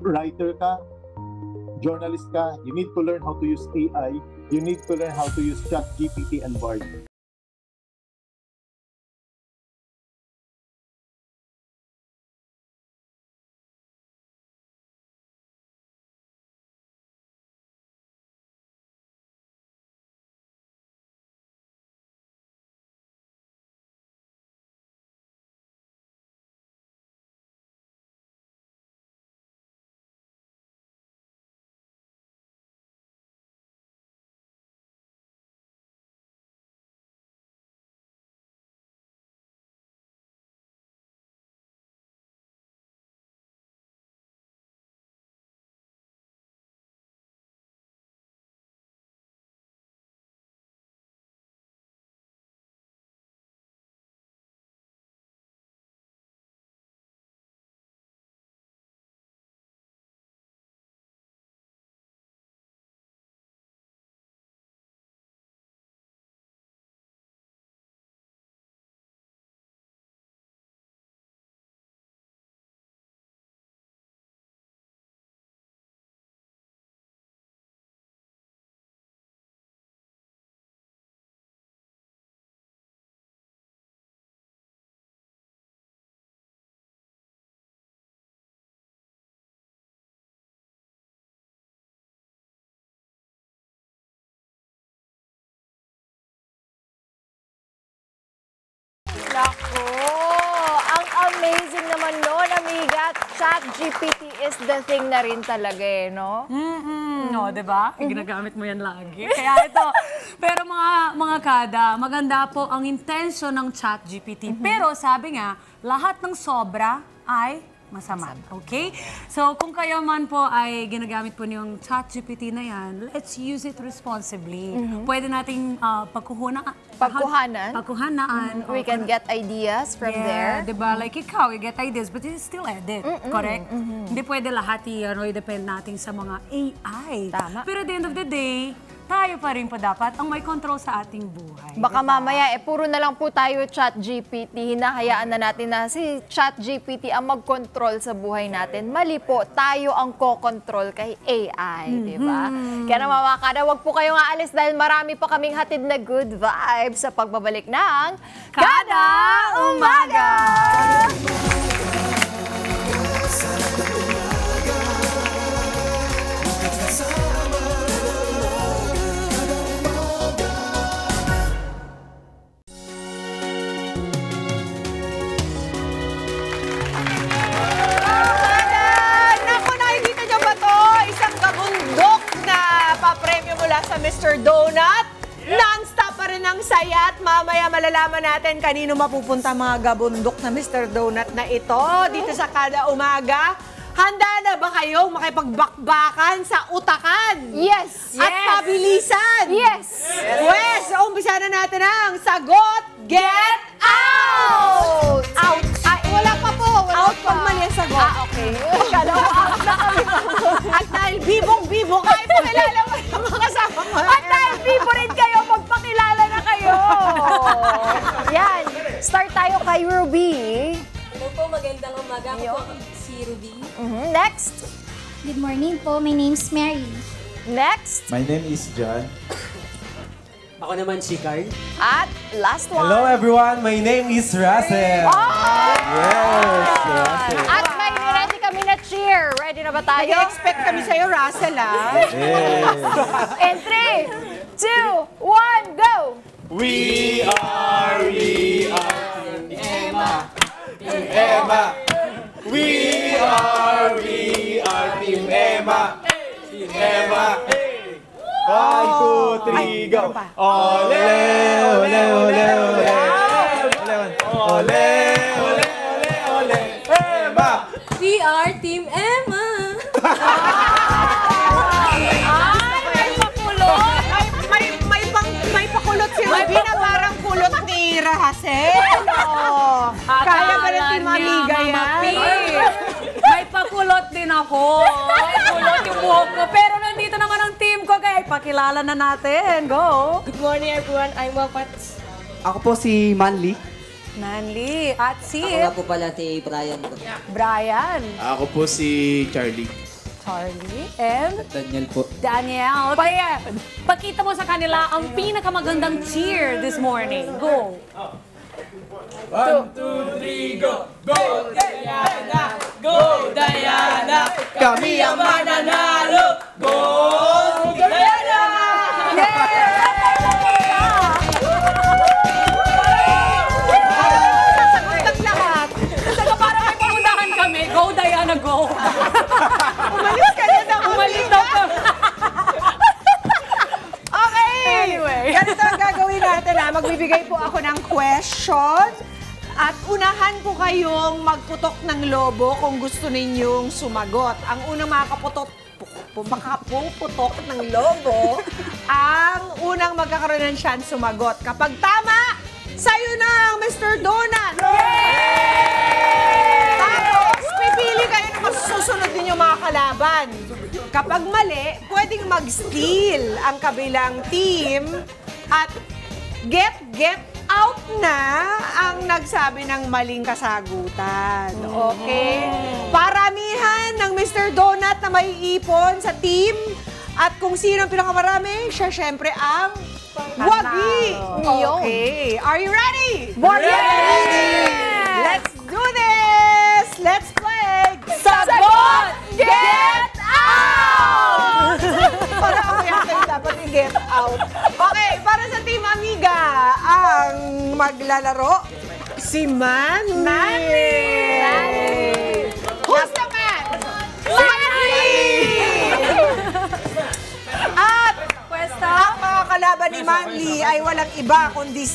Writer ka, journalist ka, you need to learn how to use AI, you need to learn how to use ChatGPT and Bard. Nako, ang amazing naman nun, amiga. ChatGPT is the thing na rin talaga eh, no? No, diba? Ginagamit mo yan lagi. Kaya ito, pero mga kada, maganda po ang intensyon ng ChatGPT. Pero sabi nga, lahat ng sobra ay masama. Okay? So, kung kayo man po ay ginagamit po niyong ChatGPT na yan, let's use it responsibly. Pwede nating pagkuhanaan. We can get ideas from there. Diba? Like ikaw, you get ideas, but you still edit. Correct? Hindi pwede lahat i-depend natin sa mga AI. Tama. Pero at the end of the day, tayo pa rin po dapat ang may control sa ating buhay. Baka mamaya, puro na lang po tayo ChatGPT. Hinahayaan na natin na si ChatGPT ang mag-control sa buhay natin. Mali po, tayo ang ko-control kay AI, di ba? Kaya naman mga kada, wag po kayong aalis dahil marami pa kaming hatid na good vibes sa pagbabalik ng Kada Umaga! Sa Mr. Donut. Non-stop pa rin ang saya at mamaya malalaman natin kanino mapupunta mga gabundok na Mr. Donut na ito dito sa Kada Umaga. Handa na ba kayong makipagbakbakan sa utakan? Yes! At pabilisan? Yes! Yes! Umpisa na natin ang Sagot, Get Out! Out! Ay, wala pa po. Out pag mali ang sagot. Okay. Kada out na kami. At dahil bibong-bibo, kahit mo kilala mo yung mga kasama mo. At dahil Next. Good morning po. My name's Mary. Next. My name is John. Ako naman si Carl. At last one. Hello everyone, my name is Russell. Yes, Russell. At may ready kami na cheer. Ready na ba tayo? Nag-expect kami sa'yo, Russell, ah. Yes. In 3, 2, 1, go! We are Team Emma. Team Emma. We are Team Emma. Team Emma. 1, 2, 3, go! Ole, ole, ole, ole. Ole, ole, ole, ole. Emma! We are Team Emma. May pakulot. May pakulot si Ruby na parang kulot ni Rahasel. Oh. Kaya ba na Team Amiga yan? May pakulot din ako. May kulot yung buhok ko. Pero nandito naman ang team ko, kaya ipakilala na natin. Go! Good morning everyone, I'm Wapats. Ako po si Manly. Manly. At si Ako nga po pala si Brian. Brian. Ako po si Charlie. Charlie. And Daniel po. Daniel. Pakita mo sa kanila ang pinakamagandang cheer this morning. Go! 1, 2, 3, go! Go, Diana! Go, Diana! Kami ang mananalo! Go, Diana! Sasagot ng lahat. Saka para may pangunahan kami. Go, Diana, go! Umalis ka na. Umalis daw ka. Okay! Anyway. Ganito ang gagawin natin, ha. Magbibigay po ako ng question. At unahan po kayong magputok ng lobo kung gusto ninyong sumagot. Ang unang makapuputok ng lobo, ang unang magkakaroon ng chance sumagot. Kapag tama, sa'yo na ang Mr. Donut! Tapos, pipili kayo ng masusunod ninyong mga kalaban. Kapag mali, pwedeng mag-steal ang kabilang team at get out na ang nagsabi ng maling kasagutan. Okay? Paramihan ng Mr. Donut na may ipon sa team at kung sino ang pinakamarami, siya syempre ang wagi. Okay. Are you ready? Ready! Let's do this! Let's play! Sagot! Get out! Para ako yung dapat i-get out. Okay, para sa Team Amiga, ang maglalaro, si Manny! Who's the man? Manny! At ang mga kalaban ni Manly ay walang iba kundi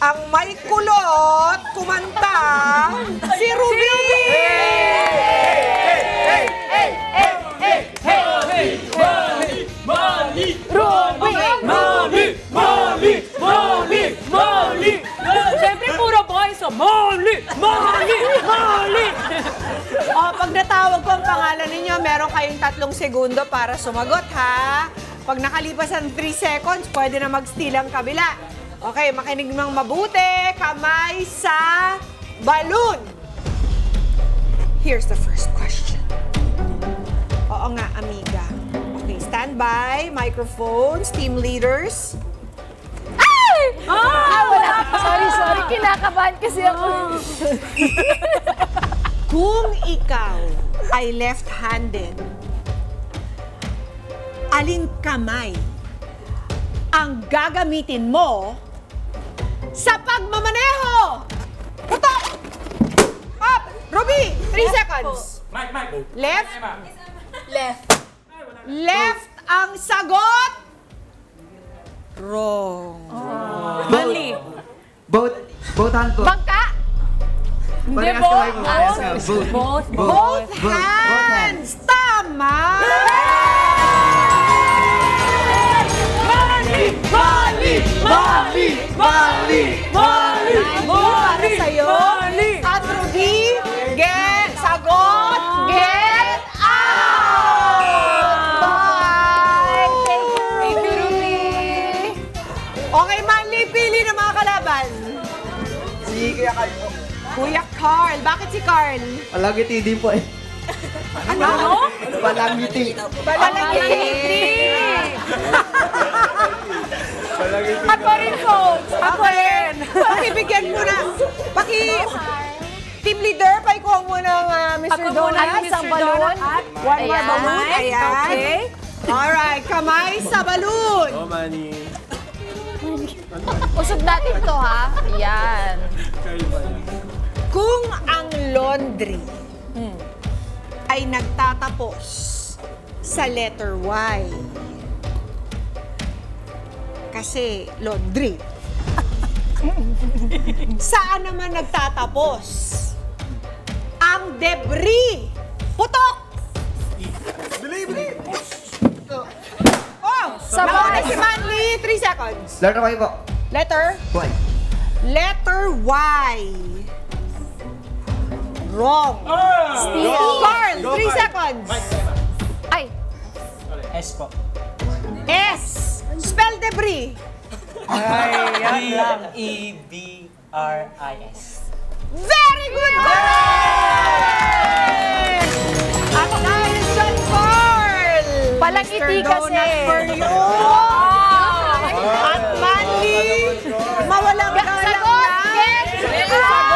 ang may kulot, kumanta, si Ruby! Siyempre, puro boys. So, Molly! Pag natawag ko ang pangalan ninyo, meron kayong 3 segundo para sumagot, ha? Pag nakalipas ang 3 seconds, pwede na mag-steal ang kabila. Okay, makinig ng mabuti. Kamay sa balloon. Here's the first question. Oo nga, amiga. Okay, stand by. Microphones, team leaders. Wala pa. Sorry. Kinakabahan kasi ako. Kung ikaw ay left-handed, aling kamay ang gagamitin mo sa pagmamaneho? Putok! Up! Ruby, 3 seconds. Left? Left ang sagot? Wrong. Manly. Both hand po. Bangka! Hindi, Both hands. Tama! Mali! Para sa'yo. At Ruby, sagot, get out! Bye! Thank you, Ruby. Okay, Manly, pili ng mga kalaban. Si Kuya Carl po. Kuya Carl. Bakit si Carl? Palangiti din po eh. Ano? Palangiti. Palangiti. Ako rin, folks. Ako rin. Pakibigyan mo na. Team leader, paikuha mo ng Mr. Donut. At isang balon. One more balloon. Ayan. Okay. Alright, kamay sa balloon. Oh, money. Usog natin to, ha? Yan. Kung ang laundry ay nagtatapos sa letter Y, kasi laundry, saan naman nagtatapos ang debris? Putok! Oh! Nauna si Manly, 3 seconds. Letter Y po. Letter? Y. Letter Y. Wrong. Carl, 3 seconds. Ay. S po. S. Spell debris. D-E-B-R-I-S. Very good, correct! At dahil dyan, Carl. Palangiti Mr. kasi. Donut for you. At Manly, mawalang galang Sagot! na. Get out!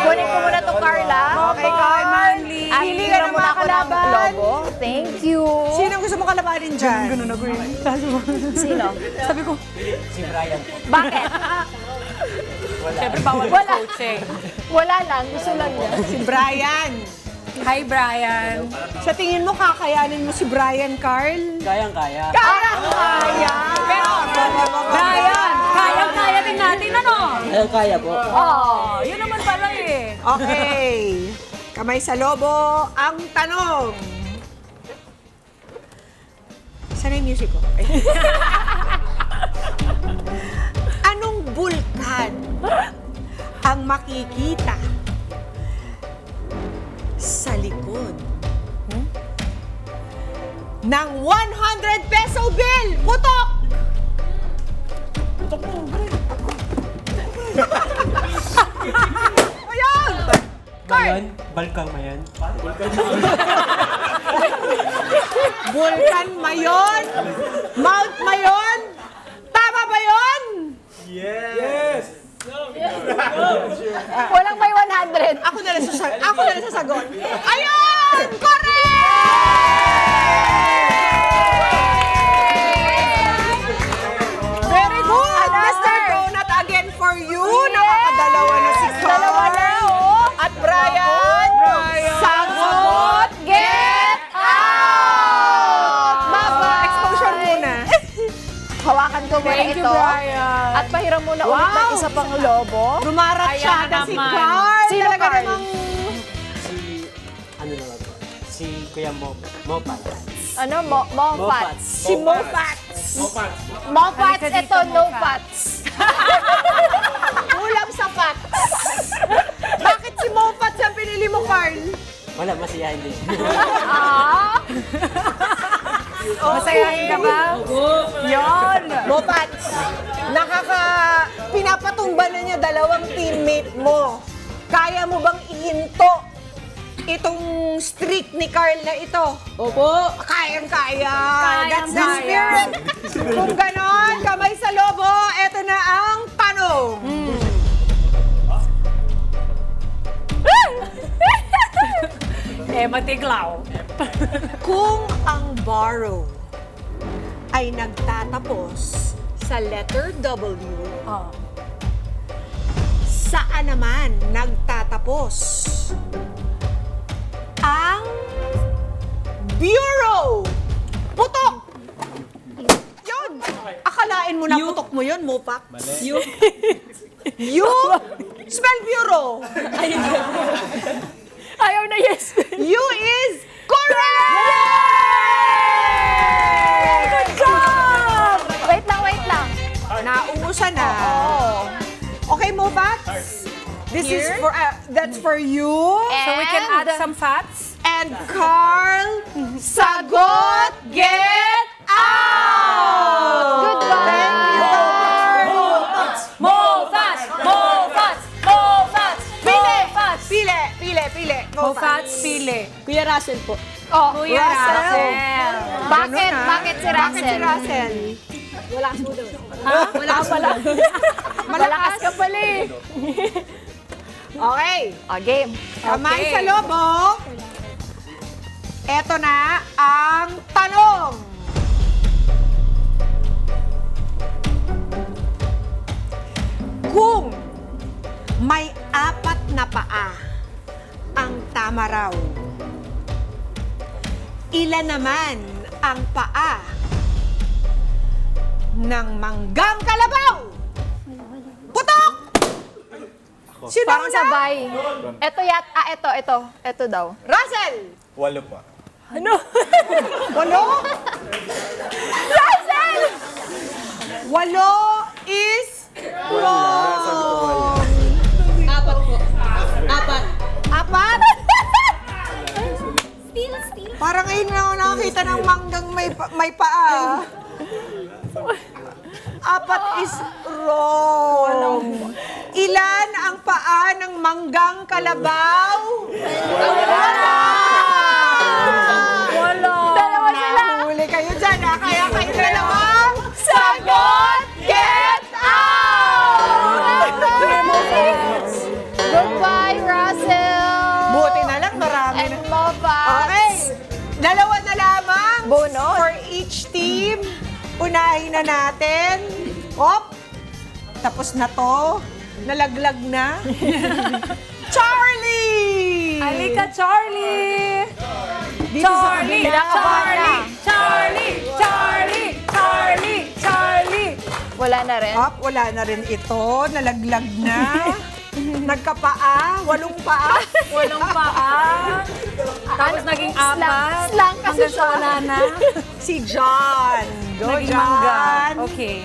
Kunin ko muna to, Carla. Okay, Carl, Manly. At Pili ka tira ng muna mga ako ng kalaban. logo. Thank you. Sino gusto mo kalabanin dyan? Sino? Sabi ko, Bakit? syempre bawal Wala. coaching. Wala lang. Gusto lang niya. Si Brian. Hi, Brian. Sa tingin mo, kakayanin mo si Brian, Carl? Kayang-kaya. Kaya! Pero, Brian, kaya din natin, ano? Kaya po. Oh, yun naman pala eh. Okay. Kamay sa lobo, ang tanong. Saan yung music ko? Anong bulkan ang makikita sa likod ng 100 peso bill? Putok! Ayan! Mayon? Balkang mayon? Vulcan Mayon? Mount Mayon? Tama ba yun? Yes! Walang may 100. Ako na lang sasagot. Ayun! Correct! Very good! Mr. Donut, again for you. Nakakadalawa na si Carl. Dalawa na, oh. At Brian, sagot, get out! Baba, exposure muna. Hawakan ko muna Thank you, ito. Brian. At pahiram muna ulit ng isa pang lobo. Rumaratsyada Ayan si naman. Carl. Sino, Talaga Carl? namang... Ano naman po? Si Kuya Mopat. Ano? Mofats. Si Mofats. Mofats, ito, no fats. Kulang sa facts. Bakit si Mofats ang pinili mo, Carl? Wala, masiyahin din. Ah! Masayahin ka ba? Yun. Mofats, pinapatumba na niya dalawang teammate mo. Kaya mo bang ihinto itong streak ni Carl na ito? Opo. Kayang-kaya. That's the Kayang-kaya. spirit. Kung ganon, kamay sa lobo, eto na ang tanong. Matiglaw. Kung ang borrow ay nagtatapos sa letter W, saan naman nagtatapos ang bureau? Putok! Yun! Akalain mo na putok mo yun, Mopak. You? Spell bureau. Ayaw na yes. You is correct! Good job! Wait lang. Nauusan na. Okay, Mopak? This is for, that's for you. So we can add some fats. And Carl, sagot, get out! Goodbye! Thank you, Carl. Mo fats! pili. Mo-Fats, pili. Kuya Russell po. Oh, Kuya Russell. Bakit? Bakit si Russell? Bakit si Russell? Wala po doon. Ha? Wala. Malakas ka pala eh. Okay. Game. Kamay sa lobo. Eto na ang tanong. Kung may 4 na paa ang tama raw, ilan naman ang paa ng manggang kalabaw? Putok! Sino Parang una? sabay. Ito daw. Russell! 8 pa. Walo? Russell! 8 is wrong. 4 po. 4? Steal. Parang ngayon na ako nakakita ng manggang may paa. 4 is wrong. Ilan ang paa ng manggang kalabaw? Wala. Dalawa sila. Nahuli kayo dyan, ha? Kaya kayo dalawang sagot! Get out! Goodbye, Russell. Buti na lang, marami And na. Mo-Fats. Okay, dalawa na lamang Bonus. for each team. Unahin na natin. Op! Tapos na to. Nalaglag na. Charlie! Halika, Charlie! Dito sa kabila. Charlie! Wala na rin. Op, wala na rin ito. Nalaglag na. Nagkapaa. 8 paa. Walang paa. Tapos naging 4. Slang kasi Hanggang sa siya. wala na. Si John. Go, Naging John. mangga. Okay.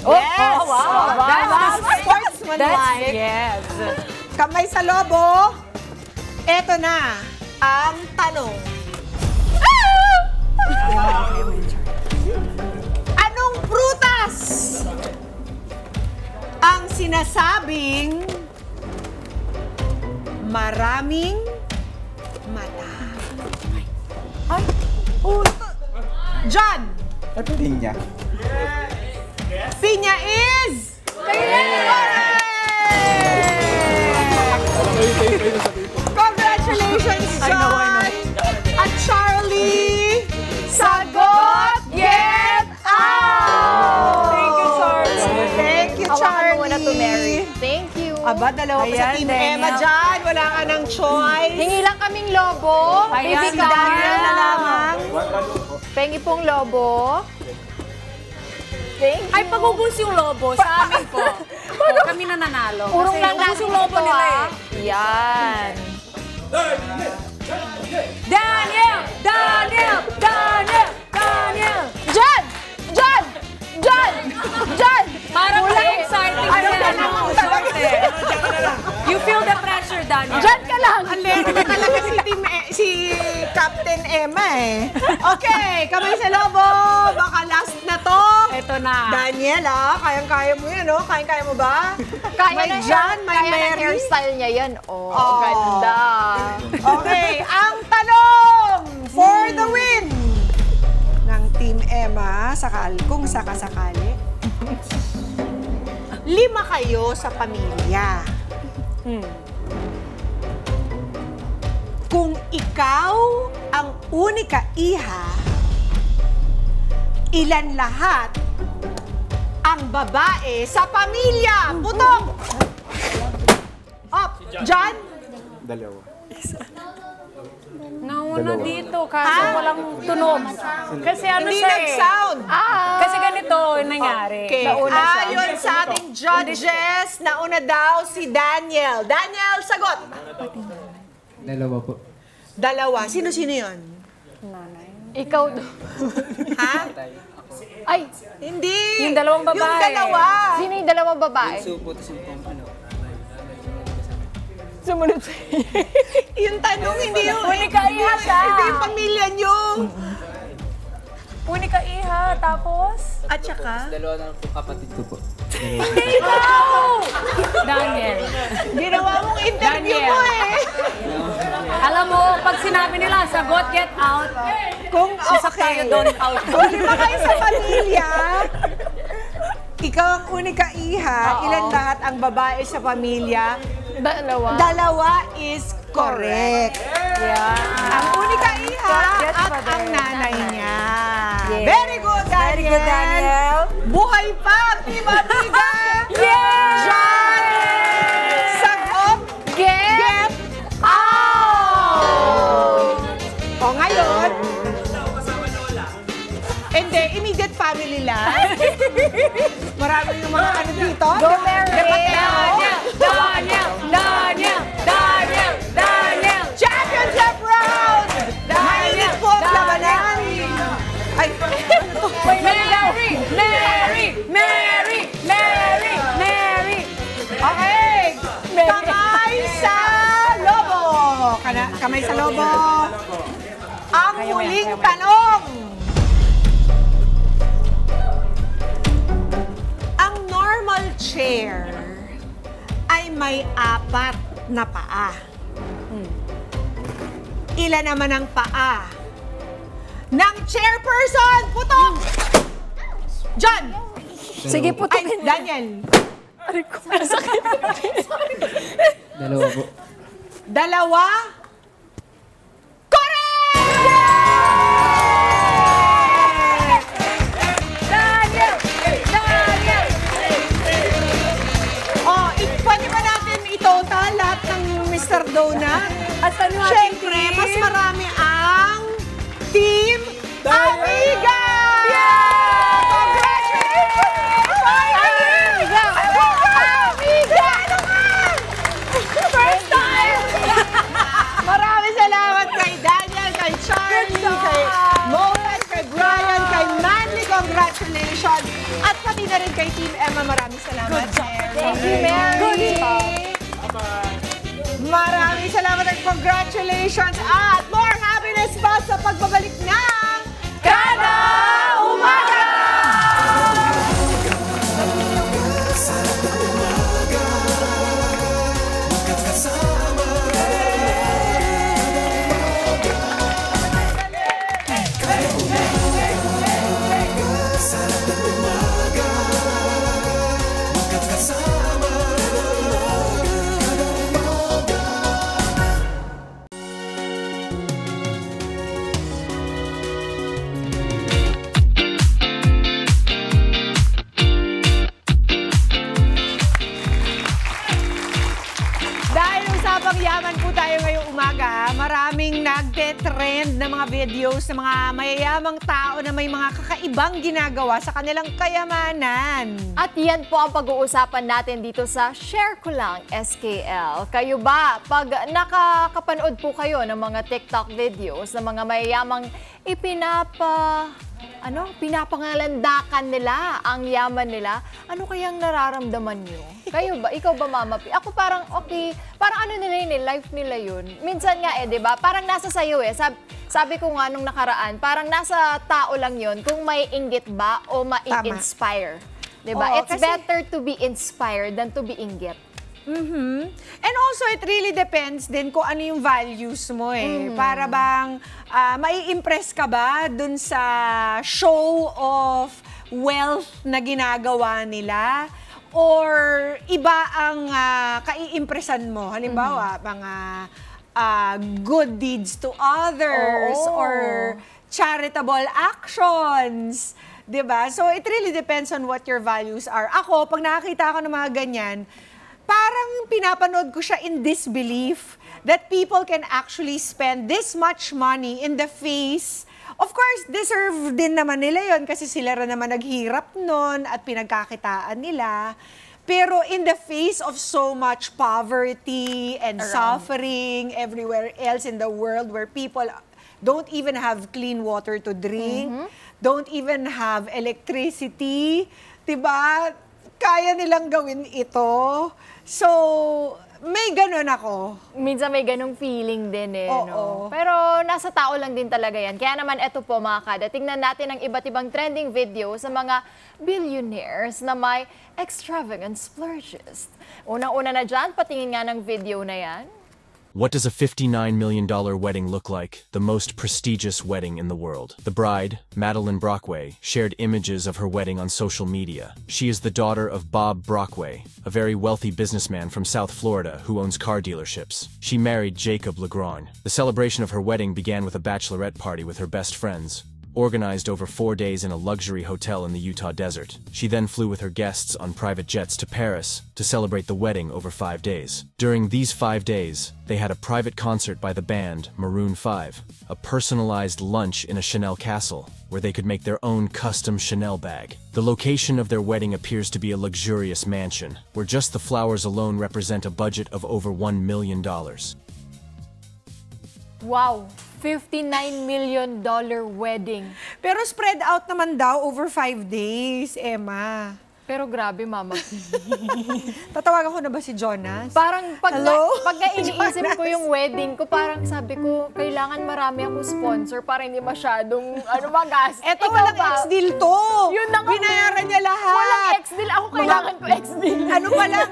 Yes! Oh, wow. That's sportsmanlike. Yes. Kamay sa lobo. Eto na ang tanong. Anong prutas ang sinasabing maraming mata? Ay! John! Ito din niya. Pinya is... Congratulations, John! At Charlie! Sagot! Get out! Thank you, Charlie. Thank you, Hawakan Charlie. mo muna to, Mary. Thank you. Aba, dalawa pa sa Ayan, Team Daniel. Emma dyan. Wala ka ng choice. Hingi lang kaming lobo. Ayan, Baby Si Daniel na lamang. Pengi pong lobo. Thank you. Ay, pag-ubos yung lobo sa amin po. Oh, kami na nanalo. Urong Kasi lang ubos natin yung lobo ito, nila ah. eh. Yan. Daniel! John! Parang Wala eh. exciting Ano kasi ka ano, lang? short eh. You feel the pressure, Daniel. John ka lang. Ang lento na talaga si Captain Emma eh. Okay, kamay sa lobo. Baka last na to. Ito na. Daniel, kayang-kaya mo yan, no? Kayang-kaya mo ba? Kaya may na John, may kaya Mary. ng hairstyle niya yan. Oh, Oh. ganda. Okay, ang tanong for the win ng Team Emma, kung sakasakali. 5 kayo sa pamilya. Kung ikaw ang unika iha, ilan lahat ang babae sa pamilya? Putok! Up! John? 2. Nauna dito, kaso walang tunog. Kasi ano Hindi siya eh. nag-sound. Kasi ganito yung nangyari. Okay. Nauna siya. Ayon sa ating judges, nauna daw si Daniel. Daniel, sagot. 2 po. 2. Sino-sino yun? Ikaw do. Ha? Ay, Hindi. Yung dalawang babae. Yung dalawa. sino yung dalawang babae? Supo, tapos yung ano. Sumunod sa Yung tanong, hindi yung... Unika iha siya. Hindi yung pamilya nyo. Unika iha, tapos? At saka? Dalawa na po kapatid ko po. Hindi ikaw! Daniel. Ginawa mong interview Daniel. mo eh. Alam mo, pag sinabi nila, sagot, get out. Kung Tayo doon, out. Kung lima kayo sa pamilya, ikaw ang unika iha, ilan lahat ang babae sa pamilya? Dalawa is correct. Yeah. Ang unika iha Yes, at mother. ang nanay niya. Yes. Very good, Daniel. Very good, Daniel. Buhay pa, Team Amiga. Yes! John! Sagot! Get out! O ngayon, hindi, immediate family lang. Marami yung mga ano dito. Go, Mary! Daniel! Championship round! Mainit po ang labanan. Ay, Mary! okay. Kamay sa lobo. Kamay sa lobo. Ang huling tanong. Ang normal chair ay may 4 na paa. Ilan naman ang paa ng chairperson? Putok! John! Sige, putukin. Ay, Daniel. Dalawa po. Dalawa? Correct! Daniel! Oh, pwede ba natin i-total lahat ng Mr. Donut? At ano ang Siyempre, mas marami ang Team Amiga! First time! Maraming salamat kay Daniel, kay Charlie, kay Moen, kay Brian, kay Manly. Congratulations! At pati na rin kay Team Emma. Maraming salamat. Thank you, Mary. Maraming salamat at congratulations at more happiness pa sa pagbabalik ng Kada Umaga! Yaman po tayo ngayong umaga. Maraming nagte-trend na mga videos ng mga mayayamang tao na may mga kakaibang ginagawa sa kanilang kayamanan. At yan po ang pag-uusapan natin dito sa Share Ko Lang SKL. Kayo ba, pag nakakapanood po kayo ng mga TikTok videos ng mga mayayamang pinapangalandakan nila ang yaman nila, ano kayang nararamdaman nyo? Kayo ba? Ikaw ba, Mama P? Ako parang okay, parang ano nila yun, life nila yun. Minsan nga di ba? Parang nasa sayo Sabi ko nga nung nakaraan, parang nasa tao lang yun kung may inggit ba o ma-inspire. Di ba? Oo, It's better to be inspired than to be inggit. And also, it really depends din kung ano yung values mo Para bang mai-impress ka ba dun sa show of wealth na ginagawa nila? Or iba ang kai-impressan mo? Halimbawa, mga good deeds to others or charitable actions. Diba? So, it really depends on what your values are. Ako, pag nakakita ako ng mga ganyan, parang pinapanood ko siya in disbelief that people can actually spend this much money in the face. Of course, deserve din naman nila yon kasi sila rin naman naghirap nun at pinagkakitaan nila. Pero in the face of so much poverty and suffering everywhere else in the world where people don't even have clean water to drink, don't even have electricity, diba? Kaya nilang gawin ito. So, may ganun ako. Minsan may ganung feeling din eh. Oo. No? Pero nasa tao lang din talaga yan. Kaya naman eto po mga kada, tingnan natin ang iba't ibang trending video sa mga billionaires na may extravagant splurges. Unang-una na dyan, patingin nga ng video na yan. What does a $59 million wedding look like? The most prestigious wedding in the world. The bride, Madeleine Brockway, shared images of her wedding on social media. She is the daughter of Bob Brockway, a very wealthy businessman from South Florida who owns car dealerships. She married Jacob Legrand. The celebration of her wedding began with a bachelorette party with her best friends, organized over 4 days in a luxury hotel in the Utah desert. She then flew with her guests on private jets to Paris to celebrate the wedding over 5 days. During these 5 days, they had a private concert by the band Maroon 5, a personalized lunch in a Chanel castle, where they could make their own custom Chanel bag. The location of their wedding appears to be a luxurious mansion, where just the flowers alone represent a budget of over $1 million. Wow! $59 million wedding. Pero spread out naman daw over 5 days, Emma. Pero grabe, mama. Tatawagan ko na ba si Jonas? Parang pag iniisip Jonas. ko yung wedding ko, parang sabi ko, kailangan marami akong sponsor para hindi masyadong magas. Eto, walang ex-deal to. Yun na nga. Binayaran niya lahat. Walang ex-deal. Ako kailangan ko ex-deal. Ano pa lang?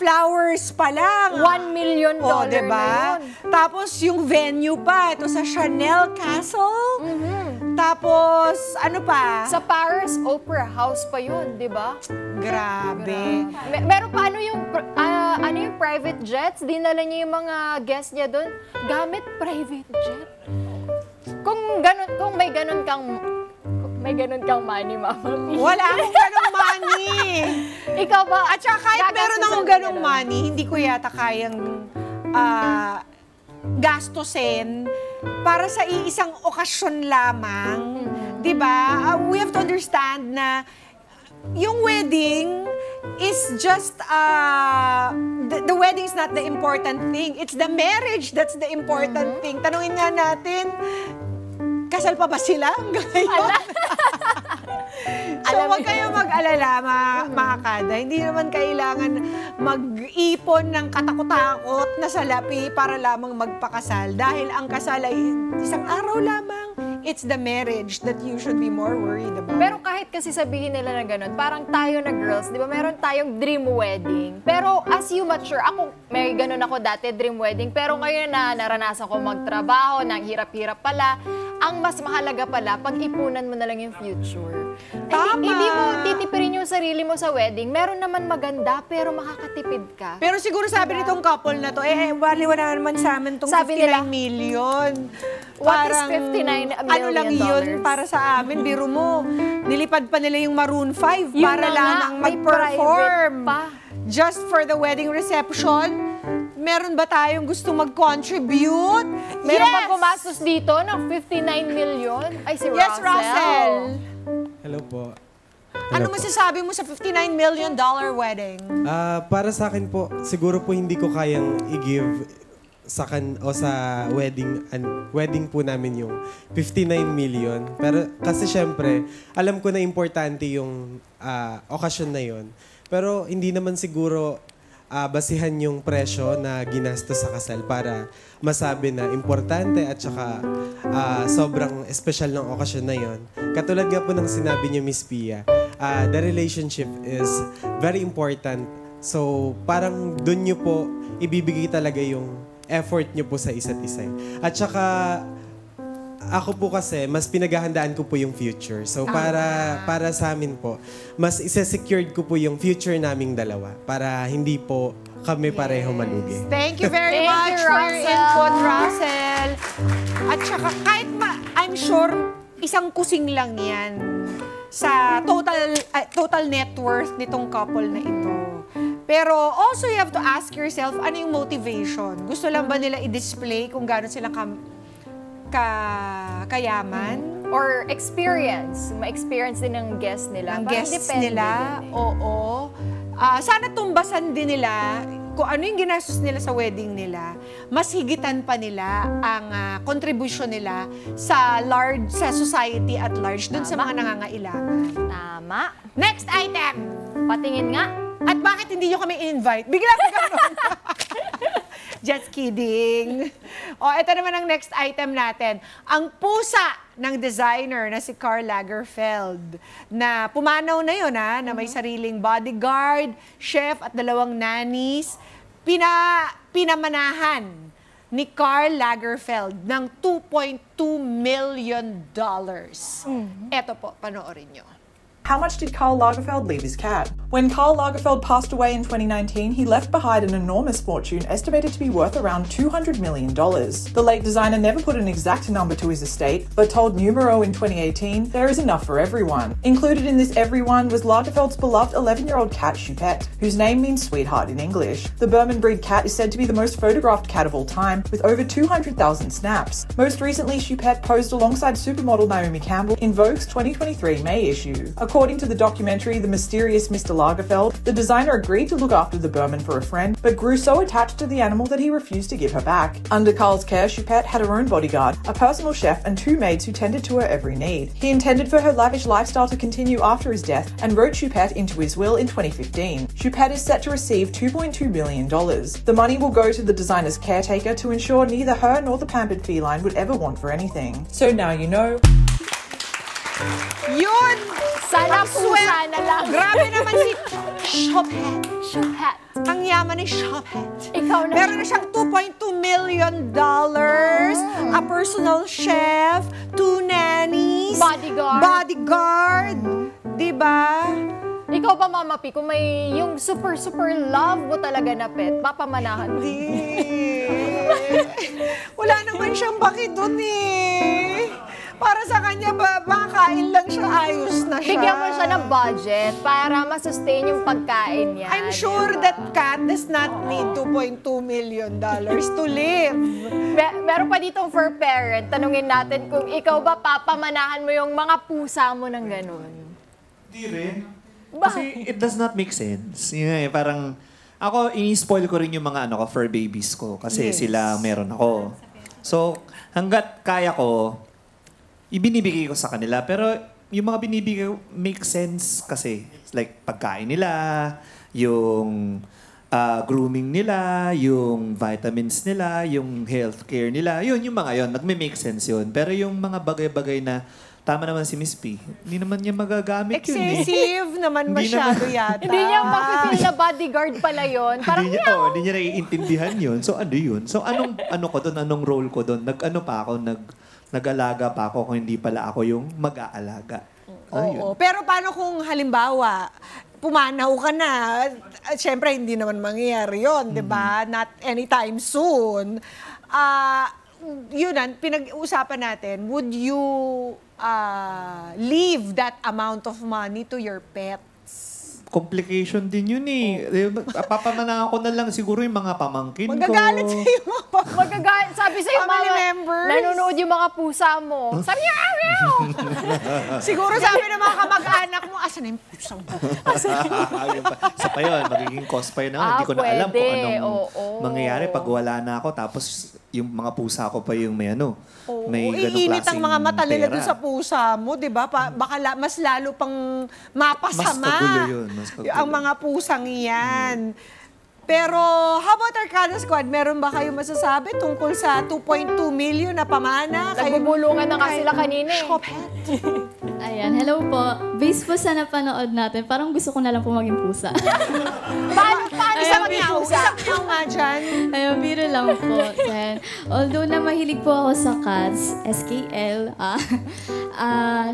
Flowers pa lang. $1 million diba? na yun. Tapos yung venue pa, ito sa Chanel Castle. Tapos, ano pa? Sa Paris Opera House pa yun, di ba? Grabe. Meron pa ano yung private jets? Dinala niya yung mga guests niya doon. Gamit private jet. Kung may ganun kang money, mama. Wala akong ganung money. Ikaw ba? At saka kahit meron akong ganung money, hindi ko yata kayang gastusin para sa iisang okasyon lamang. Diba? We have to understand na yung wedding is just, the wedding is not the important thing. It's the marriage that's the important thing. Tanungin nga natin, kasal pa ba sila hanggang ngayon? So, huwag kayong mag-alala, mga kada. Hindi naman kailangan mag-ipon ng katakot-takot na salapi para lamang magpakasal. Dahil ang kasal ay isang araw lamang. It's the marriage that you should be more worried about. Pero kahit kasi sabihin nila na ganun, parang tayo na girls, di ba, meron tayong dream wedding. Pero as you mature, ako, may ganun ako dati, dream wedding. Pero ngayon na naranasan ko magtrabaho, nang hirap-hirap pala, ang mas mahalaga pala, pag-ipunan mo na lang yung future. Tama. Hindi mo titipirin yung sarili mo sa wedding. Meron naman maganda, pero makakatipid ka. Pero siguro sabi nitong couple na to, wala naman sa amin itong 59 million. What is 59 million? Ano lang yun para sa amin? Biro mo, nilipad pa nila yung Maroon 5 para lamang mag-perform. Just for the wedding reception. Meron ba tayong gusto mag-contribute? Meron ba gumastos dito ng 59 million? Ay, si Russell. Yes, Russell. Hello po. Ano masasabi mo sa $59 million wedding? Para sa akin po, siguro po hindi ko kayang i-give sa wedding po namin yung 59 million. Pero kasi syempre, alam ko na importante yung okasyon na yon. Pero hindi naman siguro basihan yung presyo na ginastos sa kasal para masabi na importante at saka sobrang espesyal ng okasyon na yon. Katulad nga po ng sinabi niyo, Miss Pia, the relationship is very important. So parang dun niyo po ibibigay talaga yung effort niyo po sa isa't isa. At saka ako po kasi, mas pinaghahandaan ko po yung future. So, para sa amin po, mas isa-secured ko po yung future naming dalawa para hindi po kami pareho malugi. Thank you very much for your input, Russell. At saka, I'm sure, isang kusing lang yan sa total net worth nitong couple na ito. Pero also, you have to ask yourself, ano yung motivation? Gusto lang ba nila i-display kung gano'n silang kayaman? Or experience. Ma-experience din ng guest nila. Ang guests nila, oo. Sana tumbasan din nila kung ano yung ginastos nila sa wedding nila. Mas higitan pa nila ang contribution nila sa society at large, dun sa mga nangangailangan. Tama. Next item! Patingin nga. At bakit hindi nyo kami invite? Bigla ka gano'n. Just kidding. O, ito naman ang next item natin. Ang pusa ng designer na si Karl Lagerfeld na pumanaw na yun, na may sariling bodyguard, chef at 2 nannies. Pinamanahan ni Karl Lagerfeld ng $2.2 million. Eto po, panoorin nyo. How much did Karl Lagerfeld leave his cat? When Karl Lagerfeld passed away in 2019, he left behind an enormous fortune estimated to be worth around $200 million. The late designer never put an exact number to his estate, but told Numero in 2018 there is enough for everyone. Included in this everyone was Lagerfeld's beloved 11-year-old cat Choupette, whose name means sweetheart in English. The Berman breed cat is said to be the most photographed cat of all time, with over 200,000 snaps. Most recently, Choupette posed alongside supermodel Naomi Campbell in Vogue's 2023 May issue. According to the documentary The Mysterious Mr. Lagerfeld, the designer agreed to look after the Berman for a friend, but grew so attached to the animal that he refused to give her back. Under Karl's care, Choupette had her own bodyguard, a personal chef, and 2 maids who tended to her every need. He intended for her lavish lifestyle to continue after his death and wrote Choupette into his will in 2015. Choupette is set to receive $2.2 million. The money will go to the designer's caretaker to ensure neither her nor the pampered feline would ever want for anything. So now you know. Yun! Sana pusa na lang. Grabe naman si Choupette. Choupette. Ang yaman ni Choupette. Ikaw na. Meron na siyang $2.2 million, a personal chef, 2 nannies, bodyguard. Diba? Ikaw ba, Mama P, kung may yung super love mo talaga na pet, papamanahan mo? Wala naman siyang baki dun eh. Para sa kanya, makakain lang siya, ayos na siya. Bigyan mo siya ng budget para masustain yung pagkain niya. I'm sure that cat does not need $2.2 million to live. Meron pa ditong for parent. Tanungin natin kung ikaw ba papamanahan mo yung mga pusa mo ng ganun. Hindi rin. Kasi it does not make sense. Yun, parang, ako, ini-spoil ko rin yung mga fur babies ko kasi sila meron ako. So, hanggat kaya ko, ibinibigay ko sa kanila. Pero yung mga binibigay ko, make sense kasi. Like, pagkain nila, yung grooming nila, yung vitamins nila, yung healthcare nila. Yun, yung mga yun. Nagme-make sense yun. Pero yung mga bagay-bagay na tama naman si Miss P. Hindi naman niya magagamit yun eh. Excessive naman masyado yata. Hindi niya makifeel na bodyguard pala yun. Parang hindi niya naiintindihan yun. So ano yun? So anong role ko doon? Nag-alaga pa ako kung hindi pala ako yung mag-aalaga. Oo. Pero paano kung halimbawa, pumanaw ka na, siyempre hindi naman mangyayari yun, di ba? Not anytime soon. Yun, pinag-uusapan natin, would you leave that amount of money to your pets? Complication din yun eh. Papamanahan ko na lang siguro yung mga pamangkin ko. Magagalit sa'yo mga magagalit. Sabi sa'yo family mga members. Nanonood yung mga pusa mo. Sabi niya, siguro sabi ng mga kamag-anak mo, asan na yung pusa mo? Sa pa yun, magiging cost pa yun. Hindi ko na alam kung anong mangyayari pag wala na ako. Tapos yung mga pusa ko pa yung may may ganong klaseng iinit ang mga mata nila doon sa pusa mo, di ba? Baka mas lalo pang mapasama. Mas kagulo yun. Ang mga pusang iyan. Pero, how about Arcana Squad? Meron ba kayo masasabi tungkol sa 2.2 million na pamana? Nagbubulungan na nga sila kanina eh. Ayan, hello po. Based po sa napanood natin, parang gusto ko na lang po maging pusa. Paano sa maging pusa? Isang nga dyan. Ayun, biro lang po. Then, although na mahilig po ako sa cats, SKL,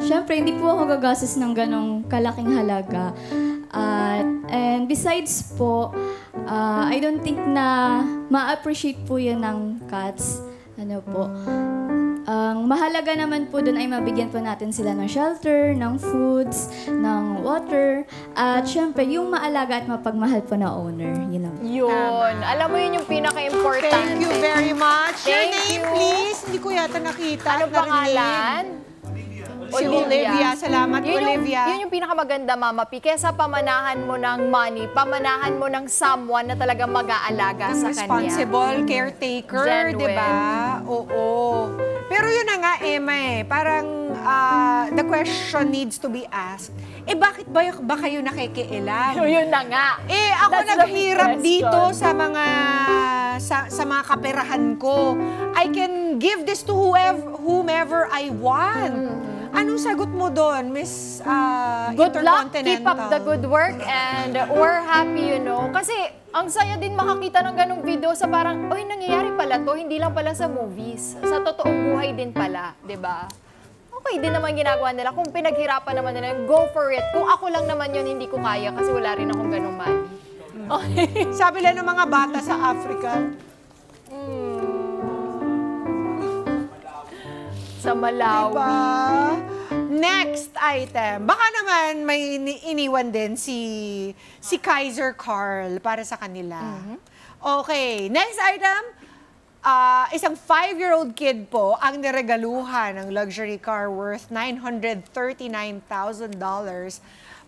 syempre, hindi po ako gagastos ng ganong kalaking halaga. And besides po, I don't think na ma-appreciate po yun ng cats. Ano po. Ang mahalaga naman po dun ay mabigyan po natin sila ng shelter, ng foods, ng water, at syempre yung maalaga at mapagmahal po na owner. Yun lang. Yun. Alam mo yun yung pinaka-importante. Thank you very much. Your Thank name, you. please. Hindi ko yata nakita. Ano pangalan? Si Olivia. Salamat, Olivia. Yun yung pinakamaganda, Mama P. Kesa pamanahan mo ng money, pamanahan mo ng someone na talagang mag-aalaga sa kanya. Responsible caretaker, di ba? Oo. Pero yun na nga, Emma eh. Parang the question needs to be asked, bakit ba kayo nakikialam? Yun na nga. Ako naghirap dito sa mga kaperahan ko. I can give this to whomever I want. Anong sagot mo doon, Miss Good luck, Intercontinental? keep up the good work, and we're happy, you know. Kasi ang saya din makakita ng ganong video sa parang, oy, nangyayari pala to, hindi lang pala sa movies. Sa totoong buhay din pala, di ba? Okay din naman ginagawa nila. Kung pinaghirapan naman nila, go for it. Kung ako lang naman yun, hindi ko kaya kasi wala rin akong ganong money. Okay. Sabi lang ng mga bata sa Africa, sa Malawi. Diba? Next item. Baka naman may iniwan din si Kaiser Carl para sa kanila. Okay. Next item. Isang 5-year-old kid po ang niregaluhan ng luxury car worth $939,000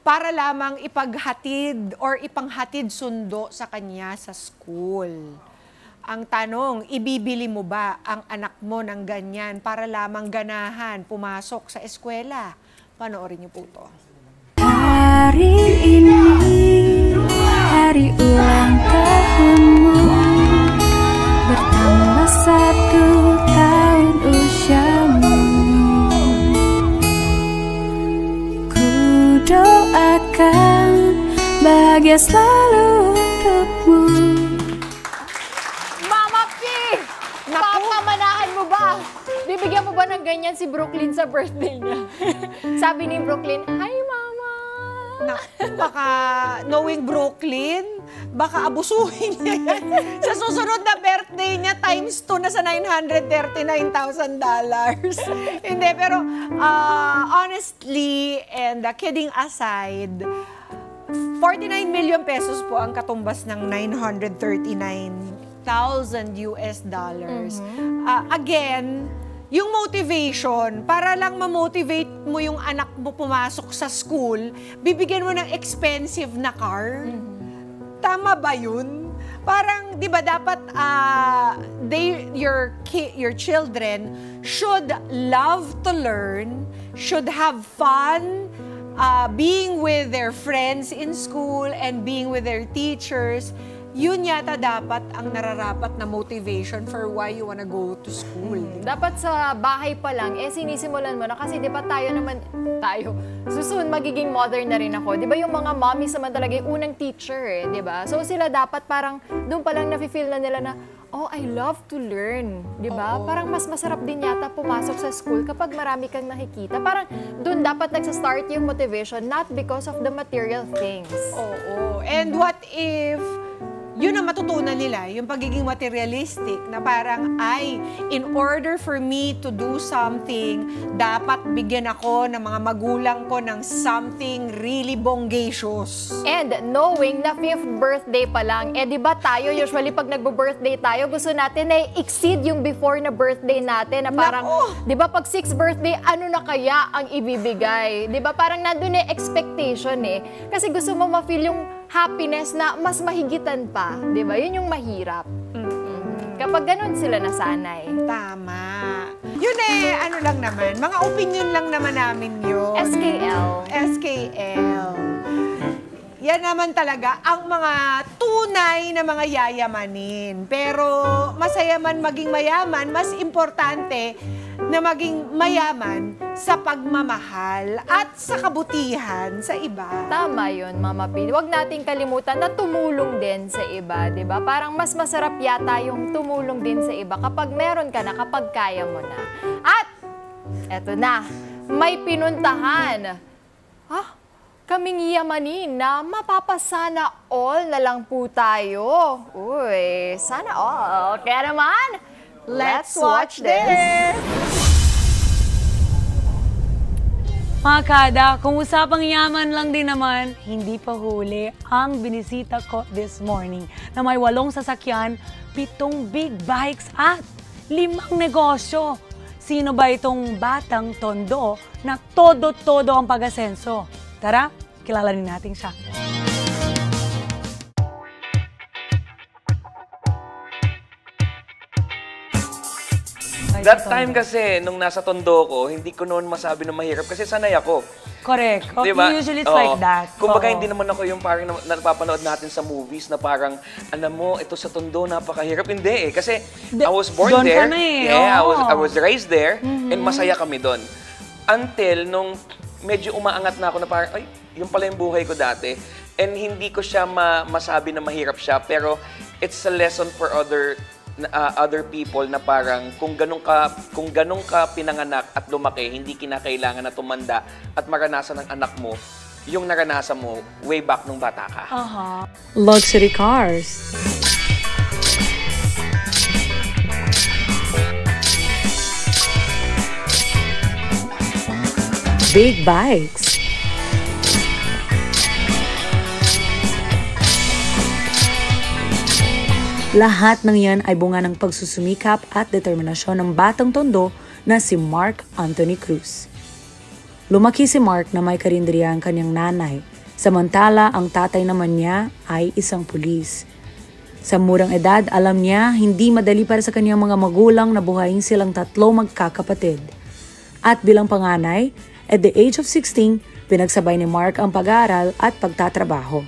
para lamang ipaghatid or ipanghatid sundo sa kanya sa school. Ang tanong, ibibili mo ba ang anak mo ng ganyan para lamang ganahan pumasok sa eskwela? Panoorin niyo po ito. Hari ini, hari ulang tahunmu, bertambah 1 tahun usiamu. Ku doakan bahagia selalu untukmu. Papamanahan mo ba? Bibigyan mo ba ng ganyan si Brooklyn sa birthday niya? Sabi ni Brooklyn, hi mama! Baka, knowing Brooklyn, baka abusuhin niya yan. Sa susunod na birthday niya, times 2 na sa $939,000. Hindi, pero honestly, and kidding aside, 49 million pesos po ang katumbas ng $939,000 US dollars. Again, yung motivation, para lang ma-motivate mo yung anak mo pumasok sa school, bibigyan mo ng expensive na car. Tama ba yun? Parang, di ba, dapat your children should love to learn, should have fun, being with their friends in school and being with their teachers. Yun yata dapat ang nararapat na motivation for why you wanna go to school. Dapat sa bahay pa lang, sinisimulan mo na. Kasi di ba susunod magiging mother na rin ako. Di ba yung mga mommies naman talaga yung unang teacher, di ba? So sila dapat parang doon pa lang nafe-feel na nila na, oh, I love to learn. Di ba? Parang mas masarap din yata pumasok sa school kapag marami kang nakikita. Parang doon dapat nagsa-start yung motivation, not because of the material things. Oo. And what if yun ang matutunan nila, yung pagiging materialistic, na parang, in order for me to do something, dapat bigyan ako ng mga magulang ko ng something really bongacious. And knowing na 5th birthday pa lang, di ba tayo, usually pag nagbo-birthday tayo, gusto natin na exceed yung before na birthday natin, na parang, di ba pag 6th birthday, ano na kaya ang ibibigay? Di ba parang nandun yung expectation Kasi gusto mo ma-feel yung happiness na mas mahigitan pa. Di ba? Yun yung mahirap. Kapag ganun sila nasanay. Tama. Yun ano lang naman, mga opinion lang naman namin yun. SKL. Yan naman talaga ang mga tunay na mga yayamanin. Pero masaya man maging mayaman, mas importante na maging mayaman sa pagmamahal at sa kabutihan sa iba. Tama yun, Mama P. Huwag nating kalimutan na tumulong din sa iba, di ba? Parang mas masarap yata yung tumulong din sa iba kapag meron ka na, kapag kaya mo na. At, eto na, may pinuntahan. Kaming yamanin na mapapasana all na lang po tayo. Uy, sana all. Kaya naman, let's watch this! Mga kada, kung usapang yaman lang din naman, hindi pa huli ang binisita ko this morning na may 8 sasakyan, 7 big bikes at 5 negosyo. Sino ba itong batang tondo na todo-todo ang pag-asenso? Tara, kilalanin natin siya. That sa time Tondo? kasi, nung nasa Tondo ko, hindi ko noon masabi na mahirap kasi sanay ako. Correct. Diba? Usually it's Oo. like that. Kumbaga, Oo. hindi naman ako yung parang napapanood natin sa movies na parang, alam mo, ito sa Tondo, napakahirap. Hindi eh. Kasi I was born doon there. ka na eh. Yeah, Oo. I was raised there. Mhm. And masaya kami doon. Until nung medyo umaangat na ako na parang, ay, yung pala yung buhay ko dati. And hindi ko siya masabi na mahirap siya. Pero it's a lesson for other people na parang kung ganun ka pinanganak at lumaki, hindi kinakailangan na tumanda at maranasan ng anak mo yung naranasan mo way back nung bata ka. Luxury cars. Big bikes. Lahat ng yan ay bunga ng pagsusumikap at determinasyon ng batang Tondo na si Mark Anthony Cruz. Lumaki si Mark na may karinderya ang kanyang nanay, samantala ang tatay naman niya ay isang pulis. Sa murang edad, alam niya hindi madali para sa kanyang mga magulang na buhayin silang tatlo magkakapatid. At bilang panganay, at the age of 16, pinagsabay ni Mark ang pag-aaral at pagtatrabaho.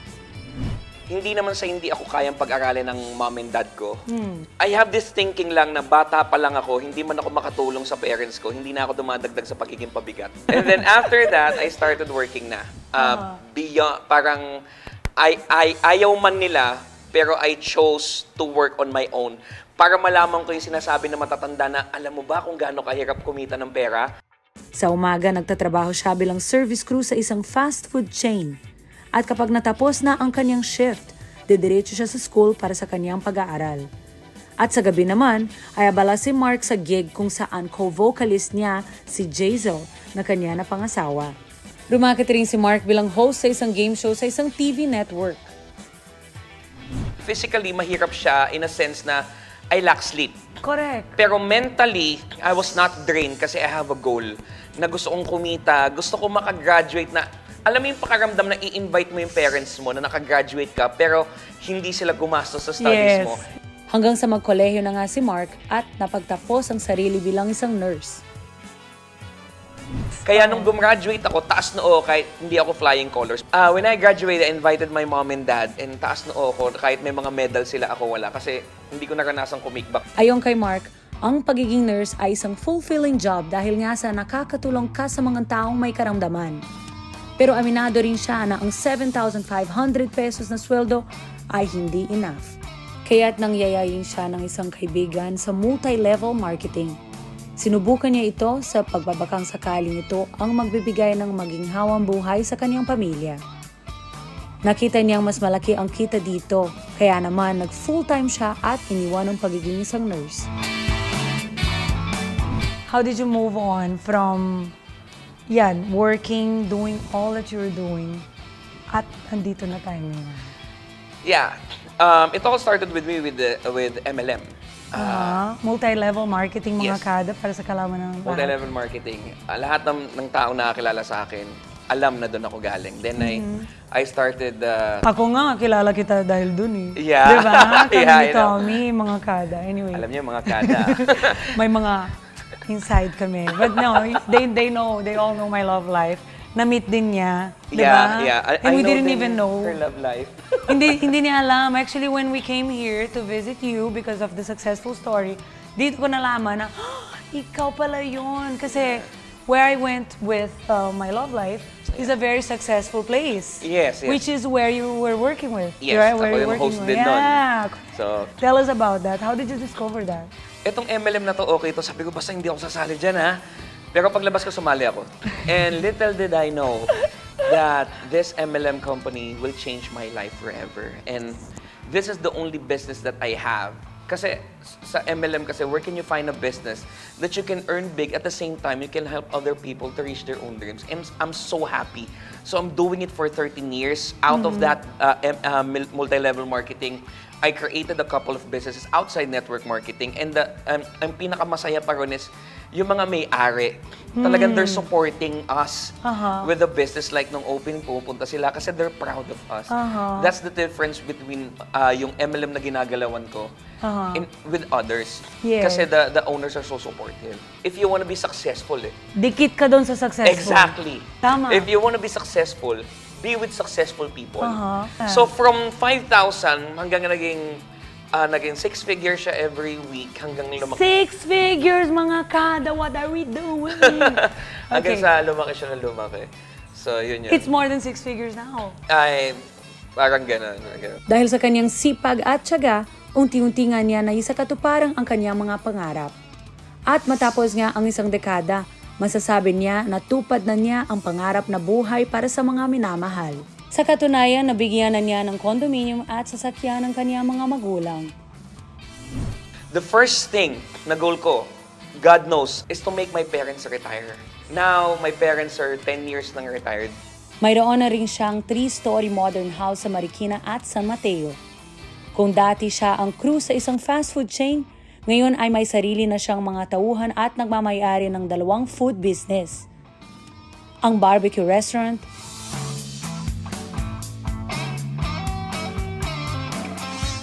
Hindi naman sa hindi ako kayang pag-aralin ng mom and dad ko. I have this thinking lang na bata pa lang ako, hindi man ako makatulong sa parents ko, hindi na ako dumadagdag sa pagiging pabigat. And then after that, I started working na. Beyond, parang ayaw man nila, pero I chose to work on my own. Para malaman ko yung sinasabi na matatanda na, alam mo ba kung gaano kahirap kumita ng pera? Sa umaga, nagtatrabaho siya bilang service crew sa isang fast food chain. At kapag natapos na ang kanyang shift, didiretso siya sa school para sa kanyang pag-aaral. At sa gabi naman, ay abala si Mark sa gig kung saan co-vocalist niya si Jazel na kanya na pangasawa. Rumakit rin si Mark bilang host sa isang game show sa isang TV network. Physically, mahirap siya in a sense na I lack sleep. Correct. Pero mentally, I was not drained kasi I have a goal na gusto kong kumita, gusto ko makagraduate na, alam mo yung pakaramdam na i-invite mo yung parents mo na nakagraduate ka pero hindi sila gumastos sa studies mo. Hanggang sa magkolehiyo na nga si Mark at napagtapos ang sarili bilang isang nurse. Kaya nung gumraduate ako, taas noo kahit hindi ako flying colors. When I graduated, I invited my mom and dad and taas noo ko kahit may mga medal sila ako wala kasi hindi ko naranasang kumikbak. Ayon kay Mark, ang pagiging nurse ay isang fulfilling job dahil nga sa nakakatulong ka sa mga taong may karamdaman. Pero aminado rin siya na ang 7,500 pesos na sweldo ay hindi enough. Kaya't nangyayayin siya ng isang kaibigan sa multi-level marketing. Sinubukan niya ito sa pagbabakang sakaling ito ang magbibigay ng maginhawang buhay sa kanyang pamilya. Nakita niyang mas malaki ang kita dito, kaya naman nag-full-time siya at iniwan ang pagiging isang nurse. How did you move on from working, doing all that you're doing, at andito na tayo ngayon? Yeah. It all started with me with MLM. Multi-level marketing mga Yes. kada para sa kalaman ng lahat. Multi-level marketing. Lahat ng taong nakakilala sa akin, alam na doon ako galing. Then I started... Ako nga, kilala kita dahil dun eh. Yeah. Diba? Kami Yeah, ni I know. Tommy, mga kada. Anyway. Alam niyo mga kada. May mga inside kami. But no, they know, they all know my love life. Na-meet din niya. Diba? Yeah. And we I know didn't din even know. her love life. hindi niya alam. Actually, when we came here to visit you because of the successful story, dito ko nalaman na, ikaw pala yun. Kasi where I went with my love life is a very successful place. Yes. Which is where you were working with. Yes, right? ako Where you yung working host with. din nun. Yeah. So, Tell us about that. How did you discover that? etong MLM na to, okay to. Sabi ko, basta hindi ako sasali dyan, ha? Pero paglabas ko, sumali ako. And little did I know that this MLM company will change my life forever. And this is the only business that I have. Kasi sa MLM kasi, where can you find a business that you can earn big at the same time you can help other people to reach their own dreams? And I'm so happy. So I'm doing it for 13 years. Out of that multi-level marketing, I created a couple of businesses outside network marketing. And ang pinakamasaya pa ron is yung mga may-ari, talagang they're supporting us with the business. Like nung opening, pupunta sila kasi they're proud of us. That's the difference between yung MLM na ginagalawan ko with others. Yes. Kasi the owners are so supportive. If you want to be successful, dikit ka doon sa successful. Exactly. Tama. If you want to be successful, be with successful people. So from 5,000 hanggang naging 6 figures siya every week hanggang lumaki. 6 figures, mga kada, what are we doing? Hanggang sa lumaki siya na lumaki. So yun yun. It's more than 6 figures now. Ay, parang gano'n. Dahil sa kanyang sipag at tiyaga, unti-unti nga niya naisakatuparang ang kanyang mga pangarap. At matapos nga ang isang dekada, masasabi niya na tupad na niya ang pangarap na buhay para sa mga minamahal. Sa katunayan, nabigyan na niya ng condominium at sasakyan ng kanyang mga magulang. The first thing na goal ko, God knows, is to make my parents retire. Now, my parents are 10 years nang retired. Mayroon na rin siyang 3-story modern house sa Marikina at San Mateo. Kung dati siya ang crew sa isang fast food chain, ngayon ay may sarili na siyang mga tauhan at nagmamayari ng 2 food business. Ang barbecue restaurant,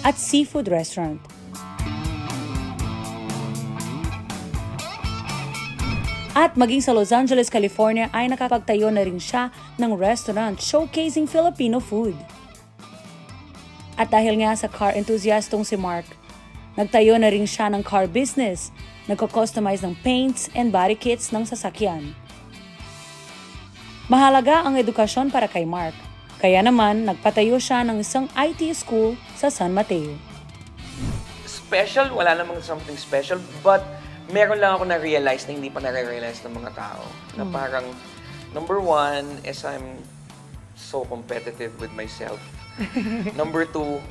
at seafood restaurant. At maging sa Los Angeles, California ay nakapagtayo na rin siya ng restaurant showcasing Filipino food. At dahil nga sa car enthusiastong si Mark, nagtayo na rin siya ng car business, nagko-customize ng paints and body kits ng sasakyan. Mahalaga ang edukasyon para kay Mark, kaya naman nagpatayo siya ng isang IT school sa San Mateo. Special? Wala namang something special, but meron lang ako na-realize na hindi pa na-realize ng mga tao. Na parang, number 1 is I'm so competitive with myself. Number 2,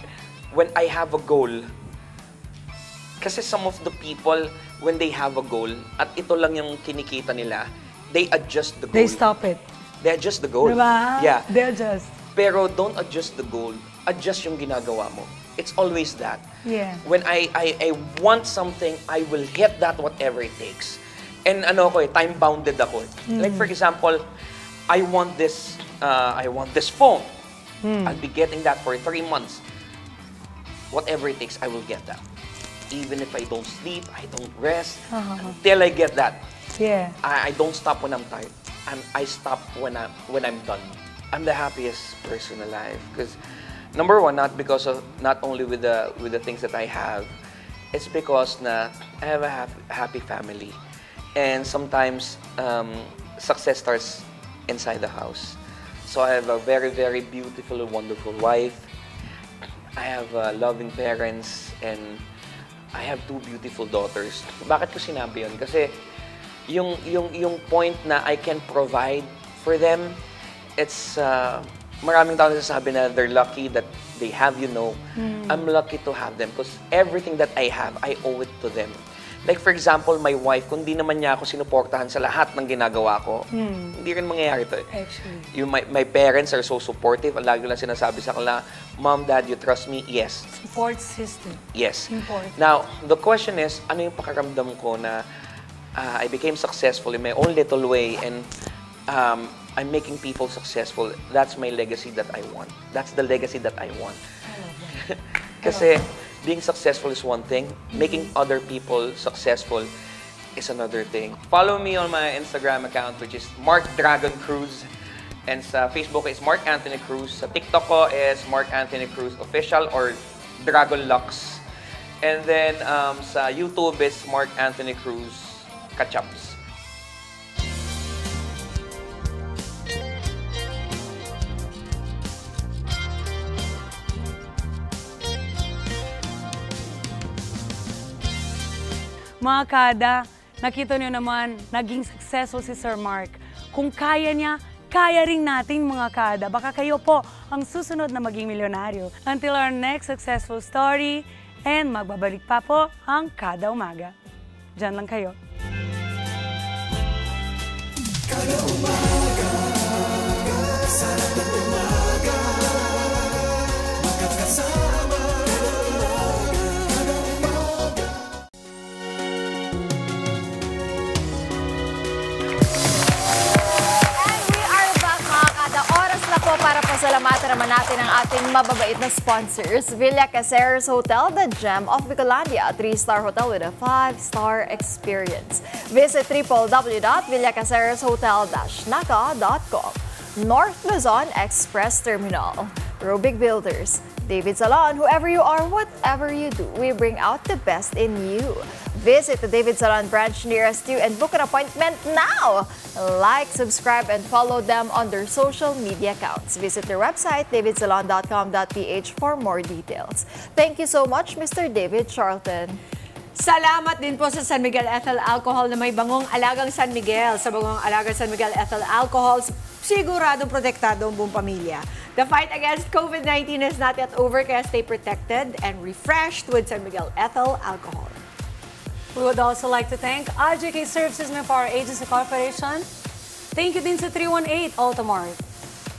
when I have a goal, kasi some of the people, when they have a goal, at ito lang yung kinikita nila, they adjust the goal. They stop it. They adjust the goal. Diba? Yeah. They adjust. Pero don't adjust the goal. Adjust yung ginagawa mo. It's always that. Yeah. When I want something, I will hit that whatever it takes. And time-bounded ako. Like for example, I want this phone. I'll be getting that for 3 months. Whatever it takes, I will get that. Even if I don't sleep, I don't rest, until I get that. Yeah. I don't stop when I'm tired. I stop when I'm done. I'm the happiest person alive because number 1, not only with the things that I have, it's because I have a happy family, and sometimes success starts inside the house. So I have a very, very beautiful and wonderful wife. I have loving parents, and I have 2 beautiful daughters. Bakit ko sinabi yun? Kasi yung point na I can provide for them, it's maraming tao nasasabi na they're lucky that they have I'm lucky to have them because everything that I have, I owe it to them. Like for example, my wife, kung di naman niya ako sinuportahan sa lahat ng ginagawa ko, hindi rin mangyayari to. Actually. My parents are so supportive. Lagi lang sinasabi sa kanila, Mom, Dad, you trust me? Yes. Support system. Yes. Important. Now, the question is, ano yung pakaramdam ko na I became successful in my own little way and I'm making people successful. That's my legacy that I want. That's the legacy that I want. Kasi being successful is one thing. Making other people successful is another thing. Follow me on my Instagram account, which is Mark Dragon Cruz. And sa Facebook is Mark Anthony Cruz. Sa TikTok ko is Mark Anthony Cruz Official or Dragon Lux. And then sa YouTube is Mark Anthony Cruz Kachaps. Mga kada, nakita niyo naman, naging successful si Sir Mark. Kung kaya niya, kaya rin natin mga kada. Baka kayo po ang susunod na maging milyonaryo. Until our next successful story, and magbabalik pa po ang Kada Umaga. Diyan lang kayo. Kada umaga, sarap ng umaga, magkakasama. Kada umaga. Pasalamatan naman natin ang ating mababait na sponsors. Villa Caceres Hotel, the gem of Bicolandia, a 3-star hotel with a 5-star experience. Visit www.villacacereshotel-naca.com. North Luzon Express Terminal. Rubik Builders. David Salon, whoever you are, whatever you do, we bring out the best in you. Visit the David Salon branch nearest you and book an appointment now. Like, subscribe, and follow them on their social media accounts. Visit their website, davidsalon.com.ph for more details. Thank you so much, Mr. David Charlton. Salamat din po sa San Miguel Ethyl Alcohol na may bangong alagang San Miguel. Sa bangong alagang San Miguel Ethyl Alcohol, siguradong protektado ang buong pamilya. The fight against COVID-19 is not yet over, kaya stay protected and refreshed with San Miguel Ethyl Alcohol. We would also like to thank RJK Services Manpower Agency Corporation. Thank you din sa 318 Altamart.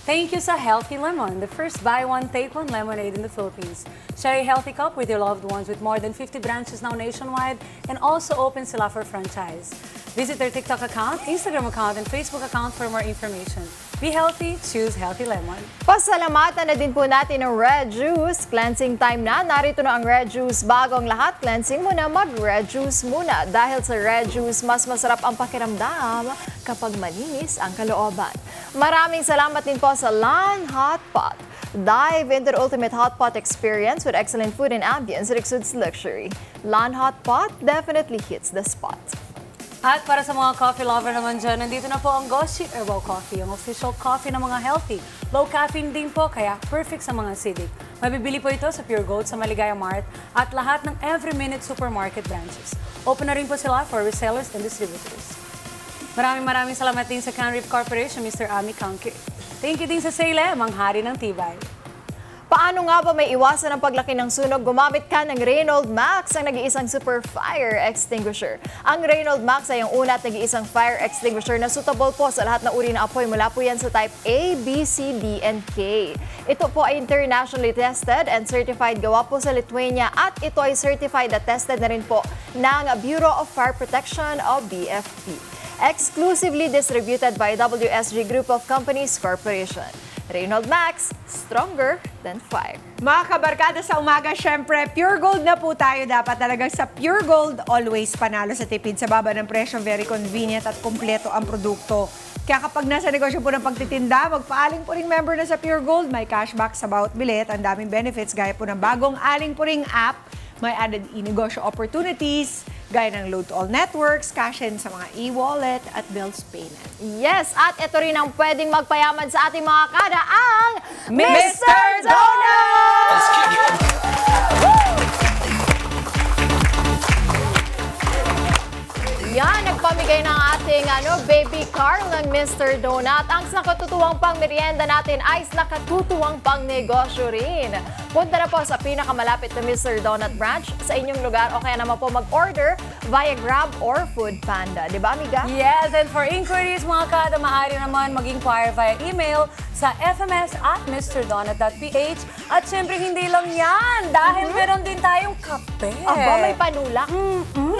Thank you sa Healthy Lemon, the first buy one, take one lemonade in the Philippines. Share a healthy cup with your loved ones with more than 50 branches now nationwide and also open sila for franchise. Visit their TikTok account, Instagram account, and Facebook account for more information. Be healthy, choose Healthy Lemon. Pasalamatan na din po natin ng Red Juice. Cleansing time na. Narito na ang Red Juice. Bagong lahat, cleansing muna, mag-Red Juice muna. Dahil sa Red Juice, mas masarap ang pakiramdam kapag malinis ang kalooban. Maraming salamat din po sa Lan Hot Pot. Dive into the ultimate hot pot experience with excellent food and ambience that exudes luxury. Lan Hot Pot definitely hits the spot. At para sa mga coffee lover naman dyan, nandito na po ang Goshi Herbal Coffee, ang official coffee ng mga healthy. Low caffeine din po, kaya perfect sa mga acidic. Mabibili po ito sa Pure Gold sa Maligaya Mart at lahat ng Every Minute Supermarket branches. Open na rin po sila for resellers and distributors. Maraming salamat din sa Canreef Corporation, Mr. Ami Kanki. Thank you din sa Salem, ang hari ng tibay. Paano nga ba may iwasan ang paglaki ng sunog? Gumamit ka ng Reynolds Max, ang nag-iisang super fire extinguisher. Ang Reynolds Max ay ang una at nag-iisang fire extinguisher na suitable po sa lahat na uri ng apoy. Mula po yan sa type A, B, C, D, and K. Ito po ay internationally tested and certified, gawa po sa Lithuania, at ito ay certified at tested na rin po ng Bureau of Fire Protection o BFP. Exclusively distributed by WSG Group of Companies Corporation. Reynolds Max, stronger than fire. Mga kabarkada sa umaga, syempre, Pure Gold na po tayo. Dapat talagang sa Pure Gold, always panalo sa tipid, sa baba ng presyo, very convenient at kumpleto ang produkto. Kaya kapag nasa negosyo po ng pagtitinda, magpa-Aling Puring member na sa Pure Gold, may cashback sa bawat bilet, ang daming benefits gaya po ng bagong Aling Puring app, may added e-negosyo opportunities, gaya ng load-to-all networks, cash-in sa mga e-wallet at bills payment. Yes, at ito rin ang pwedeng magpayaman sa ating mga kada, ang Mr. Donut! Yan, nagpamigay ng ating baby Carl ng Mr. Donut. Ang nakatutuwang pang merienda natin ay nakatutuwang pang negosyo rin. Punta na po sa pinakamalapit na Mr. Donut branch sa inyong lugar o kaya naman po mag-order via Grab or Food Panda. Di ba, amiga? Yes, and for inquiries, mga kada, maaari naman mag-inquire via email sa fms@mrdonut.ph. At syempre, hindi lang yan. Dahil meron din tayong kape. Aba, may panulak.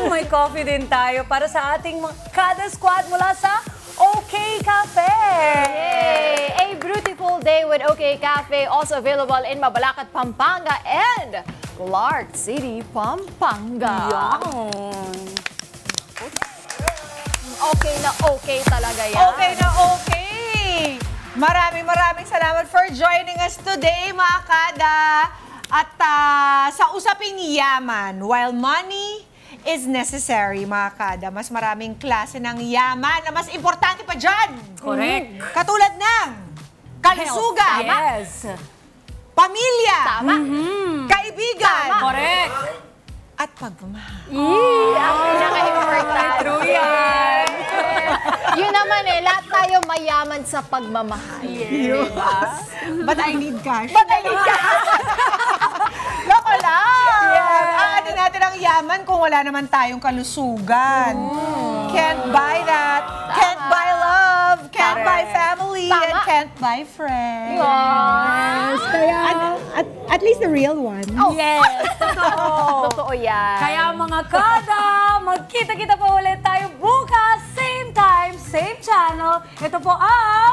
May coffee din tayo para sa ating kada squad mula sa OK Cafe. Yay! A beautiful day with OK Cafe, also available in Mabalacat, Pampanga and Clark City, Pampanga. Yan. Okay na okay talaga yan. Okay na okay! Maraming salamat for joining us today, mga kada. At sa usaping yaman, while money is necessary, mga kada, mas maraming klase ng yaman na mas importante pa dyan. Correct. Katulad ng kalusugan. Yes. Pamilya. Tama. Kaibigan. Tama. Correct. At pagmamahal. Ang pinaka-importante. True yan. Yun naman lahat tayo mayaman sa pagmamahal. Yes. But I need cash. Loko lang! Ano natin ang yaman kung wala naman tayong kalusugan. Can't buy that. Can't buy love. Can't buy family. And can't buy friends. Yes! Kaya, at least the real one. Oh. Yes, totoo. Totoo yan. Kaya mga kada, magkita-kita pa ulit tayo bukas, same time, same channel. Ito po ang